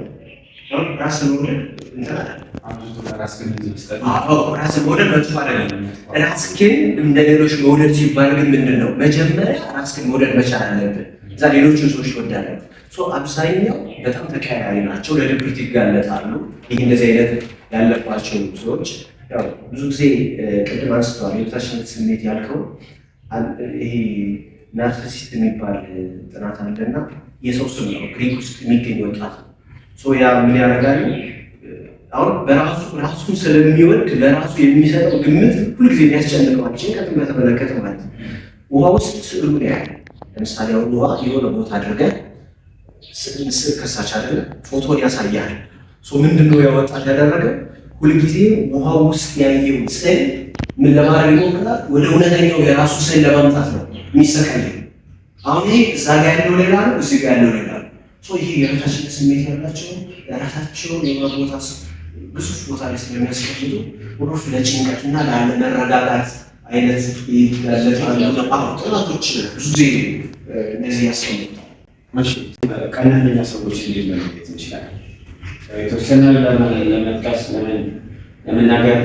ራስ መውደድ እንትን አለ። ራስ መውደድ መጥፎ አይደለም። ራስ ግን እንደ ሌሎች መውደድ ሲባል ግን ምንድን ነው? መጀመሪያ ራስ ግን መውደድ መቻል አለብን። እዛ ሌሎችን ሰዎች ይወዳለን። አብዛኛው በጣም ተቀያያሪ ናቸው፣ ለድብርት ይጋለጣሉ። ይህ እንደዚህ አይነት ያለባቸው ሰዎች ያው ብዙ ጊዜ ቅድም አንስተዋል። የበታችነት ስሜት ያልከው ይሄ ናርሲሲስት የሚባል ጥናት አለና የሰው ስም ነው፣ ግሪክ ውስጥ የሚገኝ ወጣት ነው። ያ ምን ያደርጋል? አሁን ራሱን ስለሚወድ ለራሱ የሚሰጠው ግምት ሁልጊዜ የሚያስጨንቀዋል። ጭንቀትን በተመለከተ ማለት ነው። ውሃ ውስጥ ስዕሉን ያህል ለምሳሌ አሁን ውሃ የሆነ ቦታ አድርገህ ስዕል ከሳች አይደለ ፎቶን ያሳያል። ምንድነው ያወጣት ያደረገ ሁልጊዜ ውሃ ውስጥ ያየው ስዕል ምን ለማድረግ ይሞክራል? ወደ እውነተኛው የራሱ ስዕል ለማምጣት ነው የሚሰቃይ። አሁን ይሄ እዛ ጋር ያለው ሌላ ነው፣ እዚህ ጋር ያለው ሌላ ነው። ይሄ የበታችነት ስሜት ያላቸው ራሳቸውን የሆነ ቦታ ግዙፍ ቦታ ላይ ስለሚያስቀምጡ ወሮፍ ለጭንቀትና ላለመረጋጋት አይነት ያለጣሉ። ጥናቶች ብዙ ጊዜ እነዚህ ያስቀምጣል። ቀናተኛ ሰዎች እንዴት መለየት እንችላለን? የተወሰነ ለመጥቀስ ለመናገር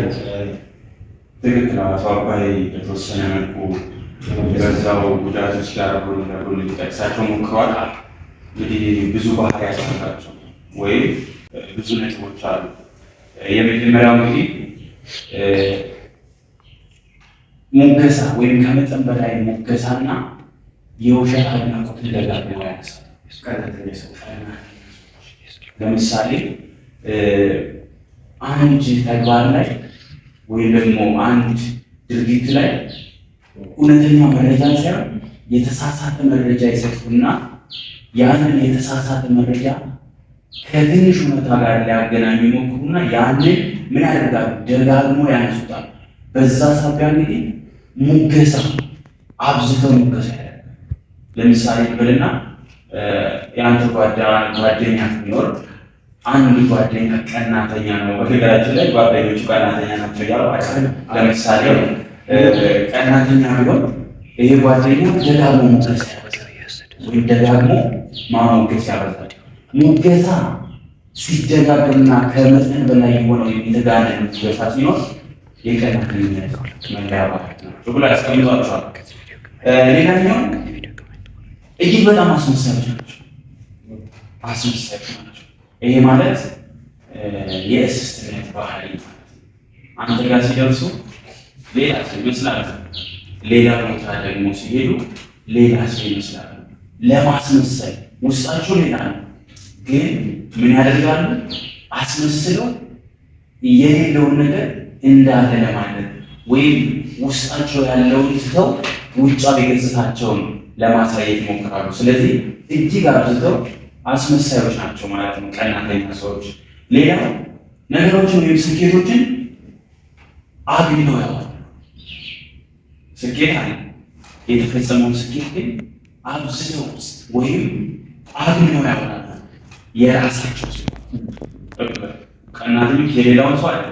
ትክክል። አቶ አባይ በተወሰነ መልኩ በዛው ጉዳቶች ጋር ጎን ሊጠቅሳቸው ሞክረዋል። እንግዲህ ብዙ ባህሪያት አላቸው ወይም ብዙ ነጥቦች አሉ። የመጀመሪያው እንግዲህ ሙገሳ ወይም ከመጠን በላይ ሙገሳና የውሸት አድናቆት ደጋግሞ ያነሳል። ለምሳሌ አንድ ተግባር ላይ ወይም ደግሞ አንድ ድርጊት ላይ እውነተኛ መረጃ ሳይሆን የተሳሳተ መረጃ ይሰጡና ያንን የተሳሳተ መረጃ ከትንሽ እውነታ ጋር ሊያገናኙ ይሞክሩና ያንን ምን ያደርጋሉ? ደጋግሞ ያነሱታል። በዛ ሳቢያ እንግዲህ ሙገሳ አብዝተው ሙገሳ ያደርጋል። ለምሳሌ ብልና የአንተ ጓደኛ ቢኖር አንድ ጓደኛ ቀናተኛ ነው። በነገራችን ላይ ጓደኞቹ ቀናተኛ ናቸው እያለው አይደለም። ለምሳሌ ቀናተኛ ቢሆን ይሄ ጓደኛ ደጋግሞ ሞገስ ያበዛል ወይም ደጋግሞ ማሞገስ ያበዛል። ሙገሳ ሲደጋግምና ከመጠን በላይ የሆነው የሚተጋነን ሙገሳ ሲኖር የቀናተኝነት መለያ ባህሪ ነው ብሎ ያስቀምጧቸዋል። ሌላኛው እጅግ በጣም አስመሳዮች ናቸው። ይሄ ማለት የእስስትነት ባህሪ አንተ ጋር ሲደርሱ ሌላ ሰው ይመስላል፣ ሌላ ቦታ ደግሞ ሲሄዱ ሌላ ሰው ይመስላል። ለማስመሰል ውስጣቸው ሌላ ነው፣ ግን ምን ያደርጋሉ? አስመስለው የሌለውን ነገር እንዳለ ለማለት ወይም ውስጣቸው ያለውን ትተው ውጫዊ ገጽታቸውን ለማሳየት ይሞክራሉ። ስለዚህ እጅግ አብዝተው አስመሳዮች ናቸው ማለት ነው ቀናተኛ ሰዎች። ሌላው ነገሮችን ወይም ስኬቶችን አግኝተው ያዋል። ስኬት አለ፣ የተፈጸመውን ስኬት ግን አብዝተው ወይም አግኝተው ያዋል። የራሳቸው ቀናተኞች የሌላውን ሰው አለ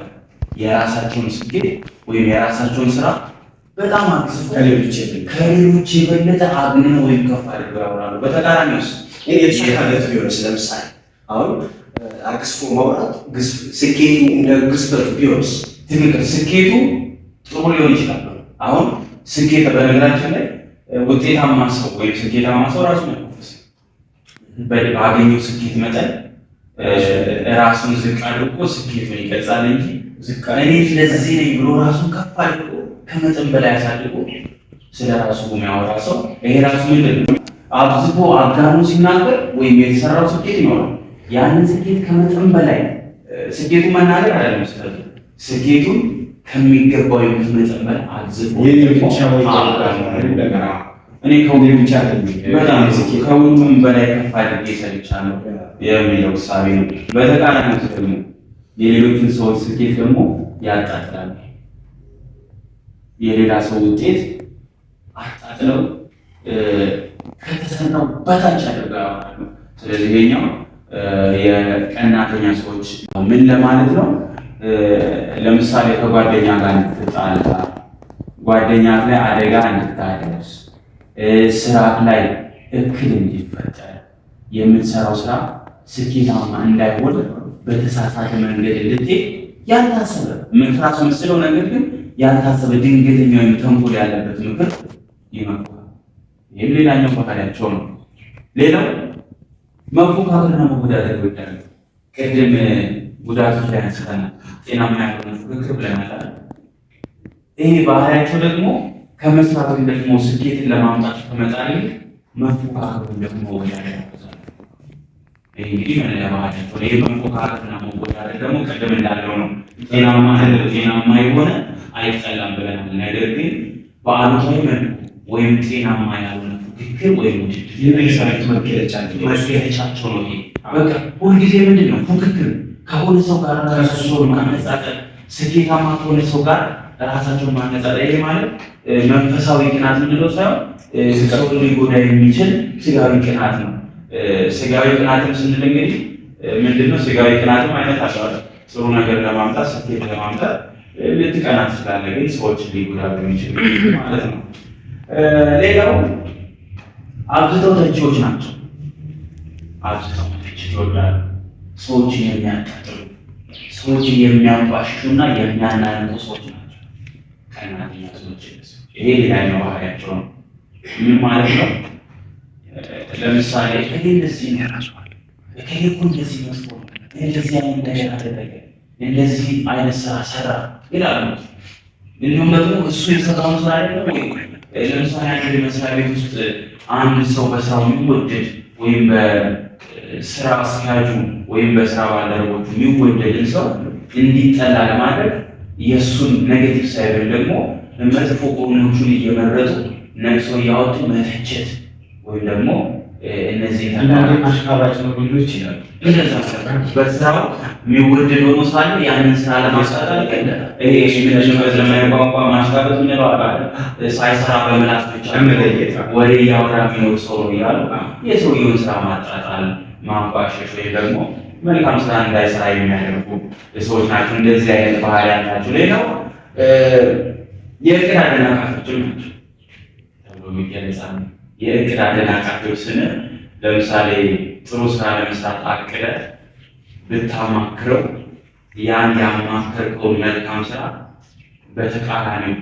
የራሳቸውን ስኬት ወይም የራሳቸውን ስራ በጣም አግዝተው ከሌሎች የበለጠ አግኝተው ወይም ከፍ አድርገው ያወራሉ። በተቃራኒው የተሳካለት ቢሆንስ? ለምሳሌ አሁን አግዝፎ ማውራት ስኬቱ እንደ ግዝፈቱ ቢሆንስ? ትክክል፣ ስኬቱ ጥሩ ሊሆን ይችላል። አሁን ስኬት በነገራችን ላይ ውጤታማ ሰው ወይም ስኬታማ ሰው ራሱ ነው ባገኘው ስኬት መጠን ራሱን ዝቅ አድርጎ ስኬቱን ይገልጻል እንጂ እኔ ለዚህ ነኝ ብሎ ራሱን ከፍ አድርጎ ከመጠን በላይ አሳድጎ ስለ ራሱ የሚያወራ ሰው ይሄ ራሱ ምንድን ነው? አብዝቶ አጋኑ ሲናገር ወይም የተሰራው ስኬት ይኖራል። ያንን ስኬት ከመጠን በላይ ስኬቱ መናገር አይደለም። ስለዚህ ስኬቱን ከሚገባው ከመጠን በላይ አብዝቶ እኔ ከሁሉም ብቻ በጣም ከሁሉም በላይ ከፍ አድርጌ ሰርቻለሁ የሚለው እሳቤ ነው። በተቃራኒው ደግሞ የሌሎችን ሰዎች ስኬት ደግሞ ያጣጥላል። የሌላ ሰው ውጤት አጣጥለው ከተሰራው በታች አድርገው ያወራሉ። ስለዚህ ይሄኛው የቀናተኛ ሰዎች ምን ለማለት ነው? ለምሳሌ ከጓደኛ ጋር እንድትጣላ፣ ጓደኛ ላይ አደጋ እንድታደርስ፣ ስራ ላይ እክል እንዲፈጠር፣ የምትሰራው ስራ ስኬታማ እንዳይሆን በተሳሳተ መንገድ እንድትሄድ ያልታሰበ ምክር አስመስለው ነገር ግን ያልታሰበ ድንገተኛ ወይም ተንኮል ያለበት ምክር ይመክራል። ይህም ሌላኛው ባህሪያቸው ነው። ሌላው መፎካከርና መወዳደር ይወዳሉ። ቅድም ጉዳቶች ላይ አንስተናል። ጤናማ ያልሆነ ፉክክር ብለናል። ይሄ ባህሪያቸው ደግሞ ከመስራት ወይም ደግሞ ስኬትን ለማምጣት ከመጣር ይልቅ መፎካከርን ደግሞ መወዳደር ያበዛሉ። ይህ እንግዲህ መለያ ባህሪያቸው። ይህ መፎካከርና መወዳደር ደግሞ ቅድም እንዳለው ነው። ጤናማ የሆነ አይጠላም ብለናል። ነገር ግን በአሉታዊ መልኩ ወይም ጤናማ ያልሆነ ፉክክር ወይም መገለጫቸው ነው። ይሄ በቃ ሁልጊዜ ምንድን ነው ፉክክር ከሆነ ሰው ጋር ራሳቸውን ማነጻጸር፣ ስኬታማ ከሆነ ሰው ጋር ራሳቸውን ማነጻጸር። ይሄ ማለት መንፈሳዊ ቅናት የምንለው ሳይሆን ሰውን ሊጎዳ የሚችል ስጋዊ ቅናት ነው። ስጋዊ ቅናትም ስንል እንግዲህ ምንድነው? ስጋዊ ቅናትም አይነት አለ። ጥሩ ነገር ለማምጣት ስኬት ለማምጣት ልትቀና ትችላለህ፣ ግን ሰዎችን ሊጎዳ የሚችል ማለት ነው። ሌላው አብዝተው ተቺዎች ናቸው። አብዝተው ተቺ ይወዳሉ። ሰዎችን የሚያጣጥሉ፣ ሰዎችን የሚያንቋሽሹና የሚያናንቁ ሰዎች ናቸው ቀናተኛ ሰዎች። ይሄ ሌላኛው ባህሪያቸው ነው። ምን ማለት ነው? ለምሳሌ እኔ እንደዚህ ነው ያራሷል፣ እኔ እኮ እንደዚህ መስሎ እንደዚህ አይነት ነገር አደረገ፣ እንደዚህ አይነት ስራ ሰራ ይላሉ። እንዲሁም ደግሞ እሱ የሰራውን ስራ አይደለም ወይ? ለምሳሌ አንድ መስሪያ ቤት ውስጥ አንድ ሰው በስራው የሚወደድ ወይም በስራ አስኪያጁ ወይም በስራ ባልደረቦቹ የሚወደድን ሰው እንዲጠላ ለማድረግ የእሱን ኔጌቲቭ ሳይድ ደግሞ መጥፎ ጎኖቹን እየመረጡ ነቅሶ እያወጡ መተቸት ወይም ደግሞ እነዚህ ማሽቃባጭ ነው ሊሉ ይችላሉ። እንደዛ በስራው የሚወደድ ሆኖ ሳለ ያንን ስራ ለማስቀጠል ይሄ በዘመናዊ ቋንቋ ማሽቃበጥ ምንለው ሳይሰራ በምላስ ብቻ ወሬ እያወራ የሚኖር ሰው ነው ይላሉ። የሰውየውን ስራ ማጣጣል፣ ማንቋሸሽ ወይም ደግሞ መልካም ስራ እንዳይሰራ የሚያደርጉ ሰዎች ናቸው። እንደዚህ አይነት ባህሪ ያላቸው። ሌላው የእቅድ አደናቃፊዎችም ናቸው ተብሎ የሚገለጻ ነው። የእቅድ አደናቃፊዎች ስንል ለምሳሌ ጥሩ ስራ ለመስራት አቅደህ ብታማክረው ያን ያማከርከውን መልካም ስራ በተቃራኒው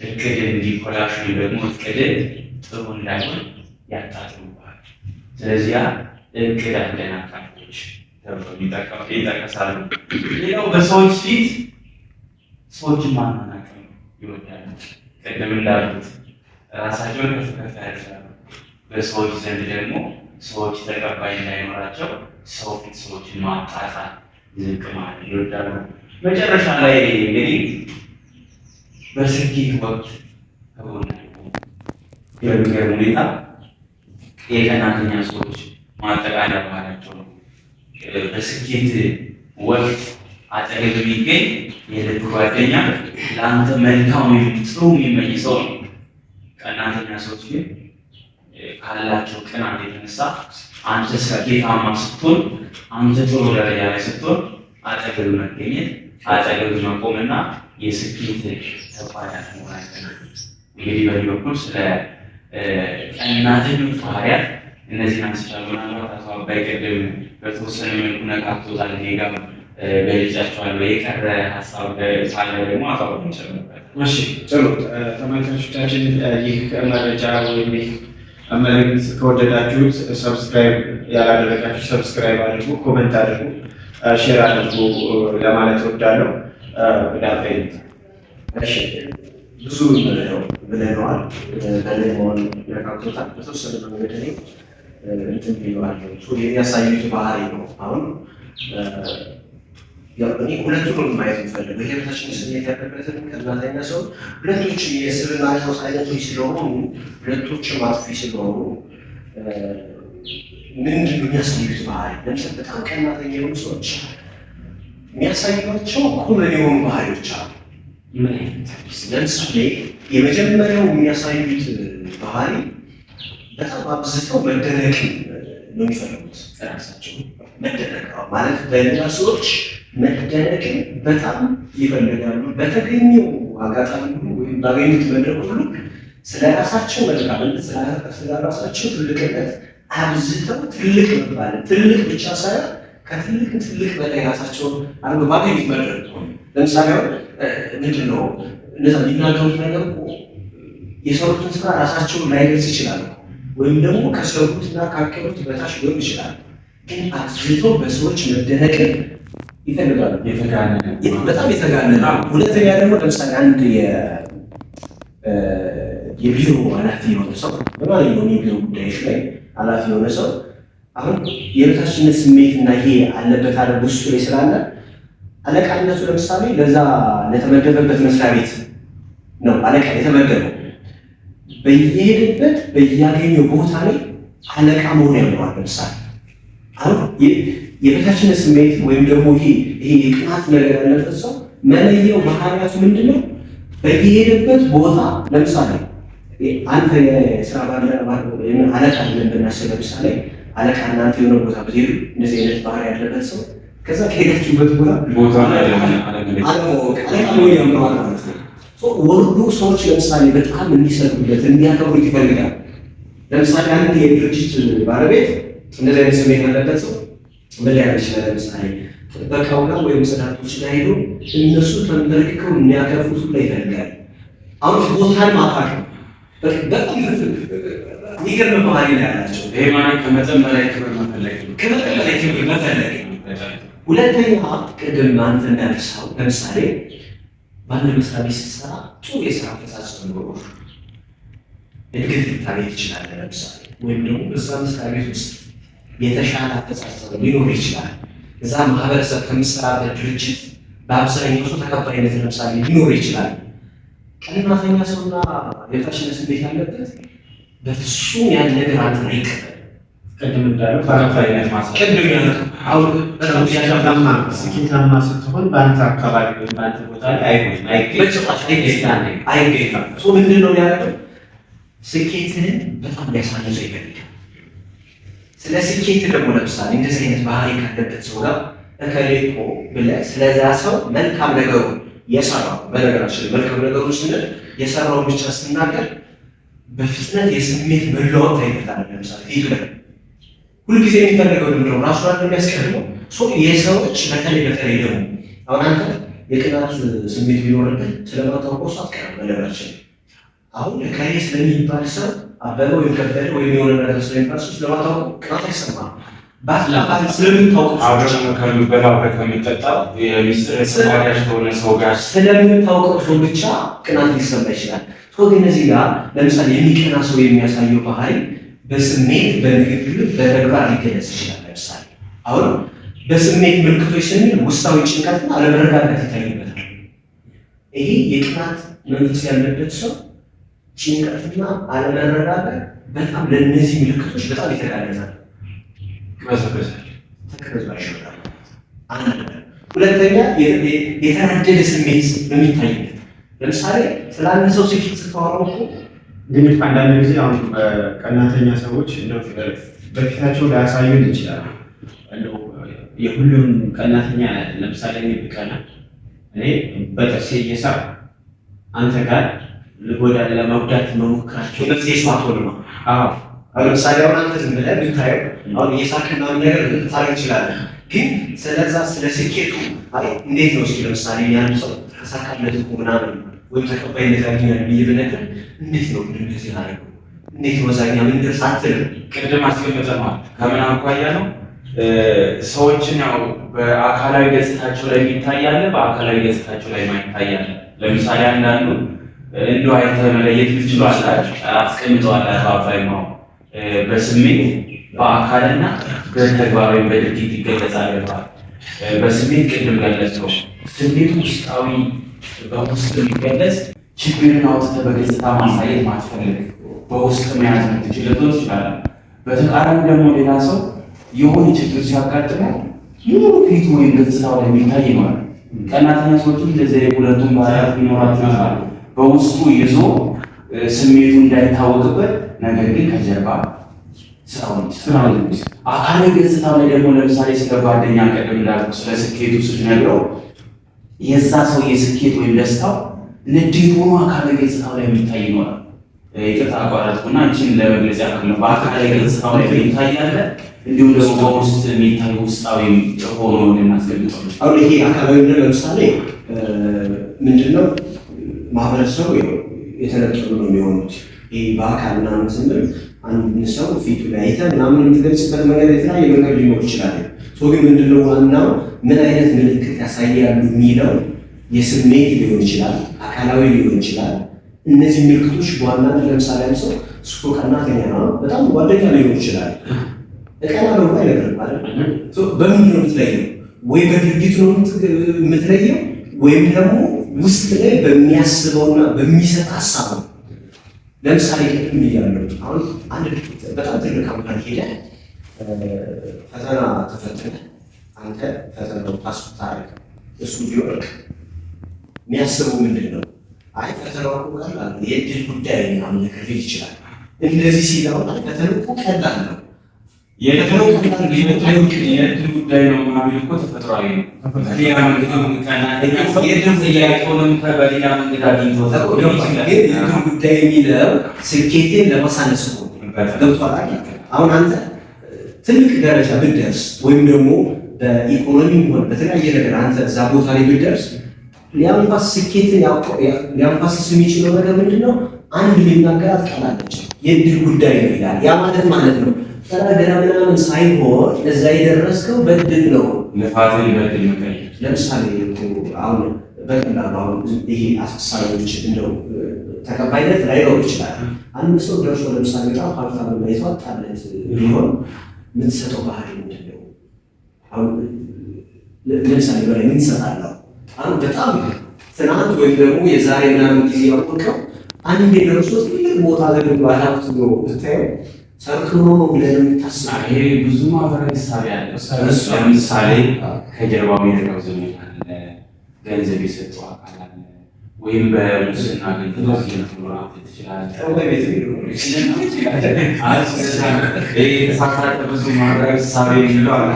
እቅድ እንዲኮላሽ ወይም ደግሞ እቅድ ጥሩ እንዳይሆን ያጣጥሉባል። ስለዚህ ያ እቅድ አደናቃፊዎች ተብሎ ይጠቀሳሉ። ሌላው በሰዎች ፊት ሰዎችን ማናናቅ ይወዳሉ። ቅድም እንዳሉት ራሳቸውን ከፍ ከፍ ያደርጋሉ። በሰዎች ዘንድ ደግሞ ሰዎች ተቀባይ እንዳይኖራቸው ሰው ፊት ሰዎችን ማጣጣል፣ ዝቅ ማለት ይወዳሉ። መጨረሻ ላይ እንግዲህ በስኬት ወቅት ከሆነ በሚገርም ሁኔታ የቀናተኛ ሰዎች ማጠቃለያ ባህሪያቸው ነው። በስኬት ወቅት አጠገብ ቢገኝ የልብ ጓደኛ ለአንተ መልካም ጥሩ የሚመኝ ሰው ነው። ቀናተኛ ሰዎች ግን ካላቸው ቅናት የተነሳ አንተ ስኬታማ ስትሆን፣ አንተ ጥሩ ደረጃ ላይ ስትሆን አጠገብ መገኘት፣ አጠገብ መቆምና የስኬት ተቋዳሽ መሆናቸው ነው። እንግዲህ በዚህ በኩል ስለ ቀናተኞች ባህሪያት እነዚህ አንስቻለሁ። ምናልባት አቶ አባይ ቅድም በተወሰነ መልኩ ነካክቶታል። እኔ ጋር በልጫቸዋለሁ። የቀረ ሀሳብ ካለ ደግሞ አቶ አባይ ጨምርበት። እሺ ጥሩ ተመልካቾቻችን፣ ይህ መረጃ ወይም መልዕክት ከወደዳችሁት ሰብስክራይብ ያላደረጋችሁ ሰብስክራይብ አድርጉ፣ ኮመንት አድርጉ፣ ሼር አድርጉ ለማለት እወዳለሁ። ዳፈኝ እሺ ብዙ ብለነዋል። በሌላውን ነካክቶታል። በተወሰነ መንገድ እኔ እንትን ብየዋለሁ። የሚያሳዩት ባህሪ ነው። አሁን እኔ ሁለቱንም ማየት የምፈልገው የህብረታችን ስሜት ያለበትን ቀናተኛ ሰው ሁለቶች የስብዕና ቀውስ አይነቶች ስለሆኑ ሁለቶችም አጥፊ ስለሆኑ ምንድን ነው የሚያሳዩት ባህሪ? ለምሳሌ በጣም ቀናተኛ የሆኑ ሰዎች የሚያሳዩቸው ኮመን የሆኑ ባህሪዎች አሉ። ምን አይነት? ለምሳሌ የመጀመሪያው የሚያሳዩት ባህሪ በጣም አብዝተው መደነቅ ነው የሚፈልጉት። ራሳቸው መደነቅ ማለት በሌላ ሰዎች መደነቅን በጣም ይፈልጋሉ። በተገኘው አጋጣሚ ሁሉ ወይም ባገኙት መድረክ ሁሉ ስለ ራሳቸው መልካምነት፣ ስለ ራሳቸው ትልቅነት አብዝተው ትልቅ መባል፣ ትልቅ ብቻ ሳይሆን ከትልቅ ትልቅ በላይ ራሳቸውን አድርገው ባገኙት መድረክ ነው። ለምሳሌ ምንድን ነው እነዛ የሚናገሩት ነገር እኮ የሰሩትን ስራ ራሳቸውን ላይገልጽ ይችላሉ፣ ወይም ደግሞ ከሰሩትና ካቀሩት በታች ሊሆን ይችላል። ግን አብዝተው በሰዎች መደነቅን ይፈልጋሉ። በጣም የተጋነነ። ሁለተኛ ደግሞ ለምሳሌ አንድ የቢሮ ኃላፊ የሆነ ሰው በማንኛውም የቢሮ ጉዳዮች ላይ ኃላፊ የሆነ ሰው አሁን የበታችነት ስሜት እና ይሄ አለበት አለ ውስጡ ላይ ስላለ አለቃነቱ ለምሳሌ ለዛ ለተመደበበት መስሪያ ቤት ነው አለቃ የተመደበው። በየሄደበት በያገኘው ቦታ ላይ አለቃ መሆን ያምረዋል። ለምሳሌ አሁን የበታችነት ስሜት ወይም ደግሞ ይሄ የቅናት ነገር ያለበት ሰው መለየው ባህሪያቱ ምንድን ነው? በየሄደበት ቦታ ለምሳሌ አንተ የስራ አለቃ ብለን ብናስብ ለምሳሌ አለቃ እናንተ የሆነ ቦታ ብትሄዱ እንደዚህ አይነት ባህሪ ያለበት ሰው ከዛ ከሄዳችሁበት ቦታ አለማወቅ አለቃ መሆን ያምረዋል ማለት ነው። ወርዶ ሰዎች ለምሳሌ በጣም እንዲሰሩበት እንዲያከብሩት ይፈልጋል። ለምሳሌ አንድ የድርጅት ባለቤት እንደዚህ አይነት ስሜት ያለበት ሰው ምን ሊያደርግ ይችላል? ለምሳሌ ጥበቃው ጋር ወይም ጽዳቶች ላይ ሄዶ እነሱ ተንበርክከው የሚያከብሩት ላይ ይፈልጋል። አሁን ቦታን ማጣት በጣም የሚገርም ባህሪ ላይ ያላቸው ይሄ ማለት ከመጠን በላይ ክብር መፈለግ ነው። ከመጠን በላይ ክብር መፈለግ። ሁለተኛ ቅድም አንተ እንዳነሳው ለምሳሌ በአንድ መስሪያ ቤት ስትሰራ ጥሩ የስራ አፈጻጸም ኖሮ እድገት ልታገኝ ትችላለህ። ለምሳሌ ወይም ደግሞ እዛ መስሪያ ቤት ውስጥ የተሻለ አፈጻጸም ሊኖር ይችላል። እዛ ማህበረሰብ ከምትሰራበት ድርጅት በአብዛኛው ሰው ተቀባይነት ለምሳሌ ሊኖር ይችላል። ቀናተኛ ሰውና የበታችነት ስሜት ያለበት በፍጹም ያን ነገር አንተን አይቀበልም። ቅድም እንዳለው ተቀባይነት ማሳየት ቅድም ያለው አሁን ስኬታማ ስትሆን በአንተ አካባቢ ወይም በአንተ ቦታ ላይ አይገኝም። ምንድን ነው ያለው? ስኬትህን በጣም ሊያሳንሰው ይፈልጋል። ስለ ስኬት ደግሞ ለምሳሌ እንደዚህ አይነት ባህሪ ካለበት ሰው ጋር እከሌ እኮ ብለህ ስለዛ ሰው መልካም ነገሩን የሰራው በነገራችን መልካም ነገሩን ስንል የሰራውን ብቻ ስናገር በፍጥነት የስሜት መለወጥ አይመጣል። ለምሳሌ ፊቱ ላይ ሁልጊዜ የሚፈልገው ምንድን ነው? ራሱ ላይ የሚያስቀድመው የሰዎች በተለይ ደግሞ አሁን አንተ የቅናት ስሜት ቢኖርብህ ስለማታውቀው ሰው አትቀናም። በነገራችን አሁን ከሌ ስለሚባል ሰው አበበ ወይም ከበደ ወይም የሆነ ነገር ስለሚባል ሰው ስለማታውቀው ቅናት አይሰማም። ባትላፋል ስለምታውቀው ከሚጠጣው የሚስጥር ተዋዳጅ ከሆነ ሰው ጋር ስለምታውቀው ሰው ብቻ ቅናት ሊሰማ ይችላል። ግን እዚህ ጋር ለምሳሌ የሚቀና ሰው የሚያሳየው ባህሪ በስሜት በንግግር በተግባር ሊገለጽ ይችላል። ለምሳሌ አሁን በስሜት ምልክቶች ስንል ውስጣዊ ጭንቀትና አለመረጋጋት ይታይበታል። ይሄ የቅናት መንፈስ ያለበት ሰው ጭንቀትና አለመረጋጋት በጣም ለእነዚህ ምልክቶች በጣም የተጋለጣል። ሁለተኛ የተናደደ ስሜት በሚታይበት ለምሳሌ ስለ አንድ ሰው ስኬት ስታወራው እኮ ግን አንዳንድ ጊዜ አሁን ቀናተኛ ሰዎች በፊታቸው ላያሳዩን ይችላሉ። የሁሉም ቀናተኛ ለምሳሌ እኔ ብቀና እኔ በጥርሴ እየሳብ አንተ ጋር ልጎዳ ለመጉዳት መሞክራቸው ስማቶ ነው። ለምሳሌ አሁን አንተ ዝም ብለህ ብታየው አሁን እየሳክና ነገር ልታረግ ትችላለህ። ግን ስለዛ ስለ ስኬቱ እንዴት ነው እስኪ ለምሳሌ ያን ሰው ተሳካለት እኮ ምናምን ወይም ተቀባይነት ያገኛል ብዬ ብነግርህ እንዴት ነው እንደዚህ ያደረገው እንዴት ነው ዛኛ ምን ደርስ አትልም። ቅድም አስቀምጠነዋል። ከምን አኳያ ነው ሰዎችን ያው በአካላዊ ገጽታቸው ላይ የሚታያለ፣ በአካላዊ ገጽታቸው ላይ ማይታያለ። ለምሳሌ አንዳንዱ እንዲሁ አይተህ መለየት ትችላለህ። አስቀምጠዋል አባባይማው በስሜት በአካልና በተግባር ወይም በድርጊት ይገለጻል። በስሜት ቅድም ገለጽከው። ስሜቱ ውስጣዊ በውስጥ የሚገለጽ ችግርን አውጥተህ በገጽታ ማሳየት ማትፈልግ በውስጥ መያዝ የምትችልበት ይችላል። በተቃራኒ ደግሞ ሌላ ሰው የሆነ ችግር ሲያጋጥመው ሙሉ ፊቱ ወይም ገጽታው ላይ የሚታይ ይኖራል። ቀናተኛ ሰዎችም እንደዚህ ሁለቱም ባህሪያት ሊኖራቸው ይችላሉ። በውስጡ ይዞ ስሜቱ እንዳይታወቅበት ነገር ግን ከጀርባ ስራውን አካላዊ ገጽታው ላይ ደግሞ ለምሳሌ ስለ ጓደኛ ቀደም እንዳልኩ ስለ ስኬቱ ስትነግረው የዛ ሰው የስኬት ወይም ደስታው ንዴት ሆኖ አካላዊ ገጽታው ላይ የሚታይ ይኖራል። ይቅርታ አቋረጥኩና እችን ለመግለጽ ያክል ነው። በአካላዊ ገጽታው ላይ የሚታያለ እንዲሁም ደግሞ በውስጥ የሚታይ ውስጣዊ ሆኖ እናስቀምጠው። አሁን ይሄ አካባቢ ለምሳሌ ምንድነው ማህበረሰቡ የተለጠሉ ነው የሚሆኑት። ይሄ በአካል ምናምን ስንል አንድ ሰው ፊቱ ላይ አይተህ ምናምን የምትገልጽበት መንገድ የተለያየ መንገድ ሊኖር ይችላል። ግን ምንድነው ዋናው ምን አይነት ምልክት ያሳያሉ የሚለው የስሜት ሊሆን ይችላል፣ አካላዊ ሊሆን ይችላል። እነዚህ ምልክቶች በዋናነት ለምሳሌ አንድ ሰው እሱ ቀናተኛ ነው፣ በጣም ጓደኛ ሊሆን ይችላል። እቀና ነው አይነግርም ማለት በምንድን ነው የምትለየው? ወይ በድርጊቱ ነው የምትለየው ወይም ደግሞ ውስጥ ላይ በሚያስበውና በሚሰጥ ሀሳብ ነው። ለምሳሌ ቅድም ብያለሁ። አሁን አንድ በጣም ትልቅ ካምፓኒ ሄደህ ፈተና ተፈትነህ አንተ ፈተናው ፓስ ብታደርግ እሱ ቢወርቅ የሚያስበው ምንድን ነው? አይ ፈተናው እኮ ቀላል ነው፣ የእድል ጉዳይ ምናምን ነገር ሊል ይችላል። እንደዚህ ሲል አሁን ፈተናው እኮ ቀላል ነው፣ የእድል ጉዳይ ነው ምናምን እኮ ተፈጥሯዊ ነው። በሌላ መንገድ የእድል ጥያቄውንም በሌላ መንገድ አግኝቶታል። የእድል ጉዳይ የሚለው ስኬቴን ለማሳነስ ነው። ገብቶሃል? አሁን አንተ ትልቅ ደረጃ ብትደርስ ወይም ደግሞ በኢኮኖሚ ሆነ በተለያየ ነገር አንተ እዛ ቦታ ላይ ብትደርስ ሊያንኳስስ ስኬትን ሊያንኳስስ የሚችለው ነገር ምንድን ነው? አንድ የሚናገራት ቃል አለች፣ የእድል ጉዳይ ነው ይላል። ያ ማለት ነው ተናገረ ምናምን ሳይሆን እዛ የደረስከው በእድል ነው። ልፋትን በእድል መቀየር። ለምሳሌ አሁን በቀላሉ አሁን ይሄ አሳሳቢዎች እንደው ተቀባይነት ላይኖር ይችላል። አንድ ሰው ደርሶ ለምሳሌ በጣም ሀብታም እና የተዋጣለት ቢሆን የምትሰጠው ባህሪ ምንድን ነው? አሁን ለምሳሌ በላይ ምን ትሰጣለህ? አሁን በጣም ትናንት ወይም ደግሞ የዛሬ ምናምን ጊዜ ያወቀው አንድ የደርሶ ትልቅ ቦታ ላይ ባለሀብት ነው ብታየው ሰርቶ ነው ብለህ የምታስበው? ይሄ ብዙ ማህበራዊ እሳቤ አለ። ለምሳሌ ከጀርባው የሚረዳው ዘመድ አለ፣ ገንዘብ የሰጠው አካል አለ፣ ወይም በሙስና ገንዘብ ብዙ ማህበራዊ እሳቤ ይለዋል።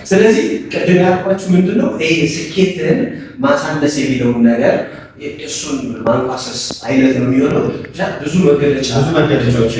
ስለዚህ ቅድም ያልኳችሁ ምንድነው ይሄ ስኬትን ማሳነስ የሚለውን ነገር እሱን ማንቋሰስ አይነት ነው የሚሆነው። ብዙ መገለጫዎች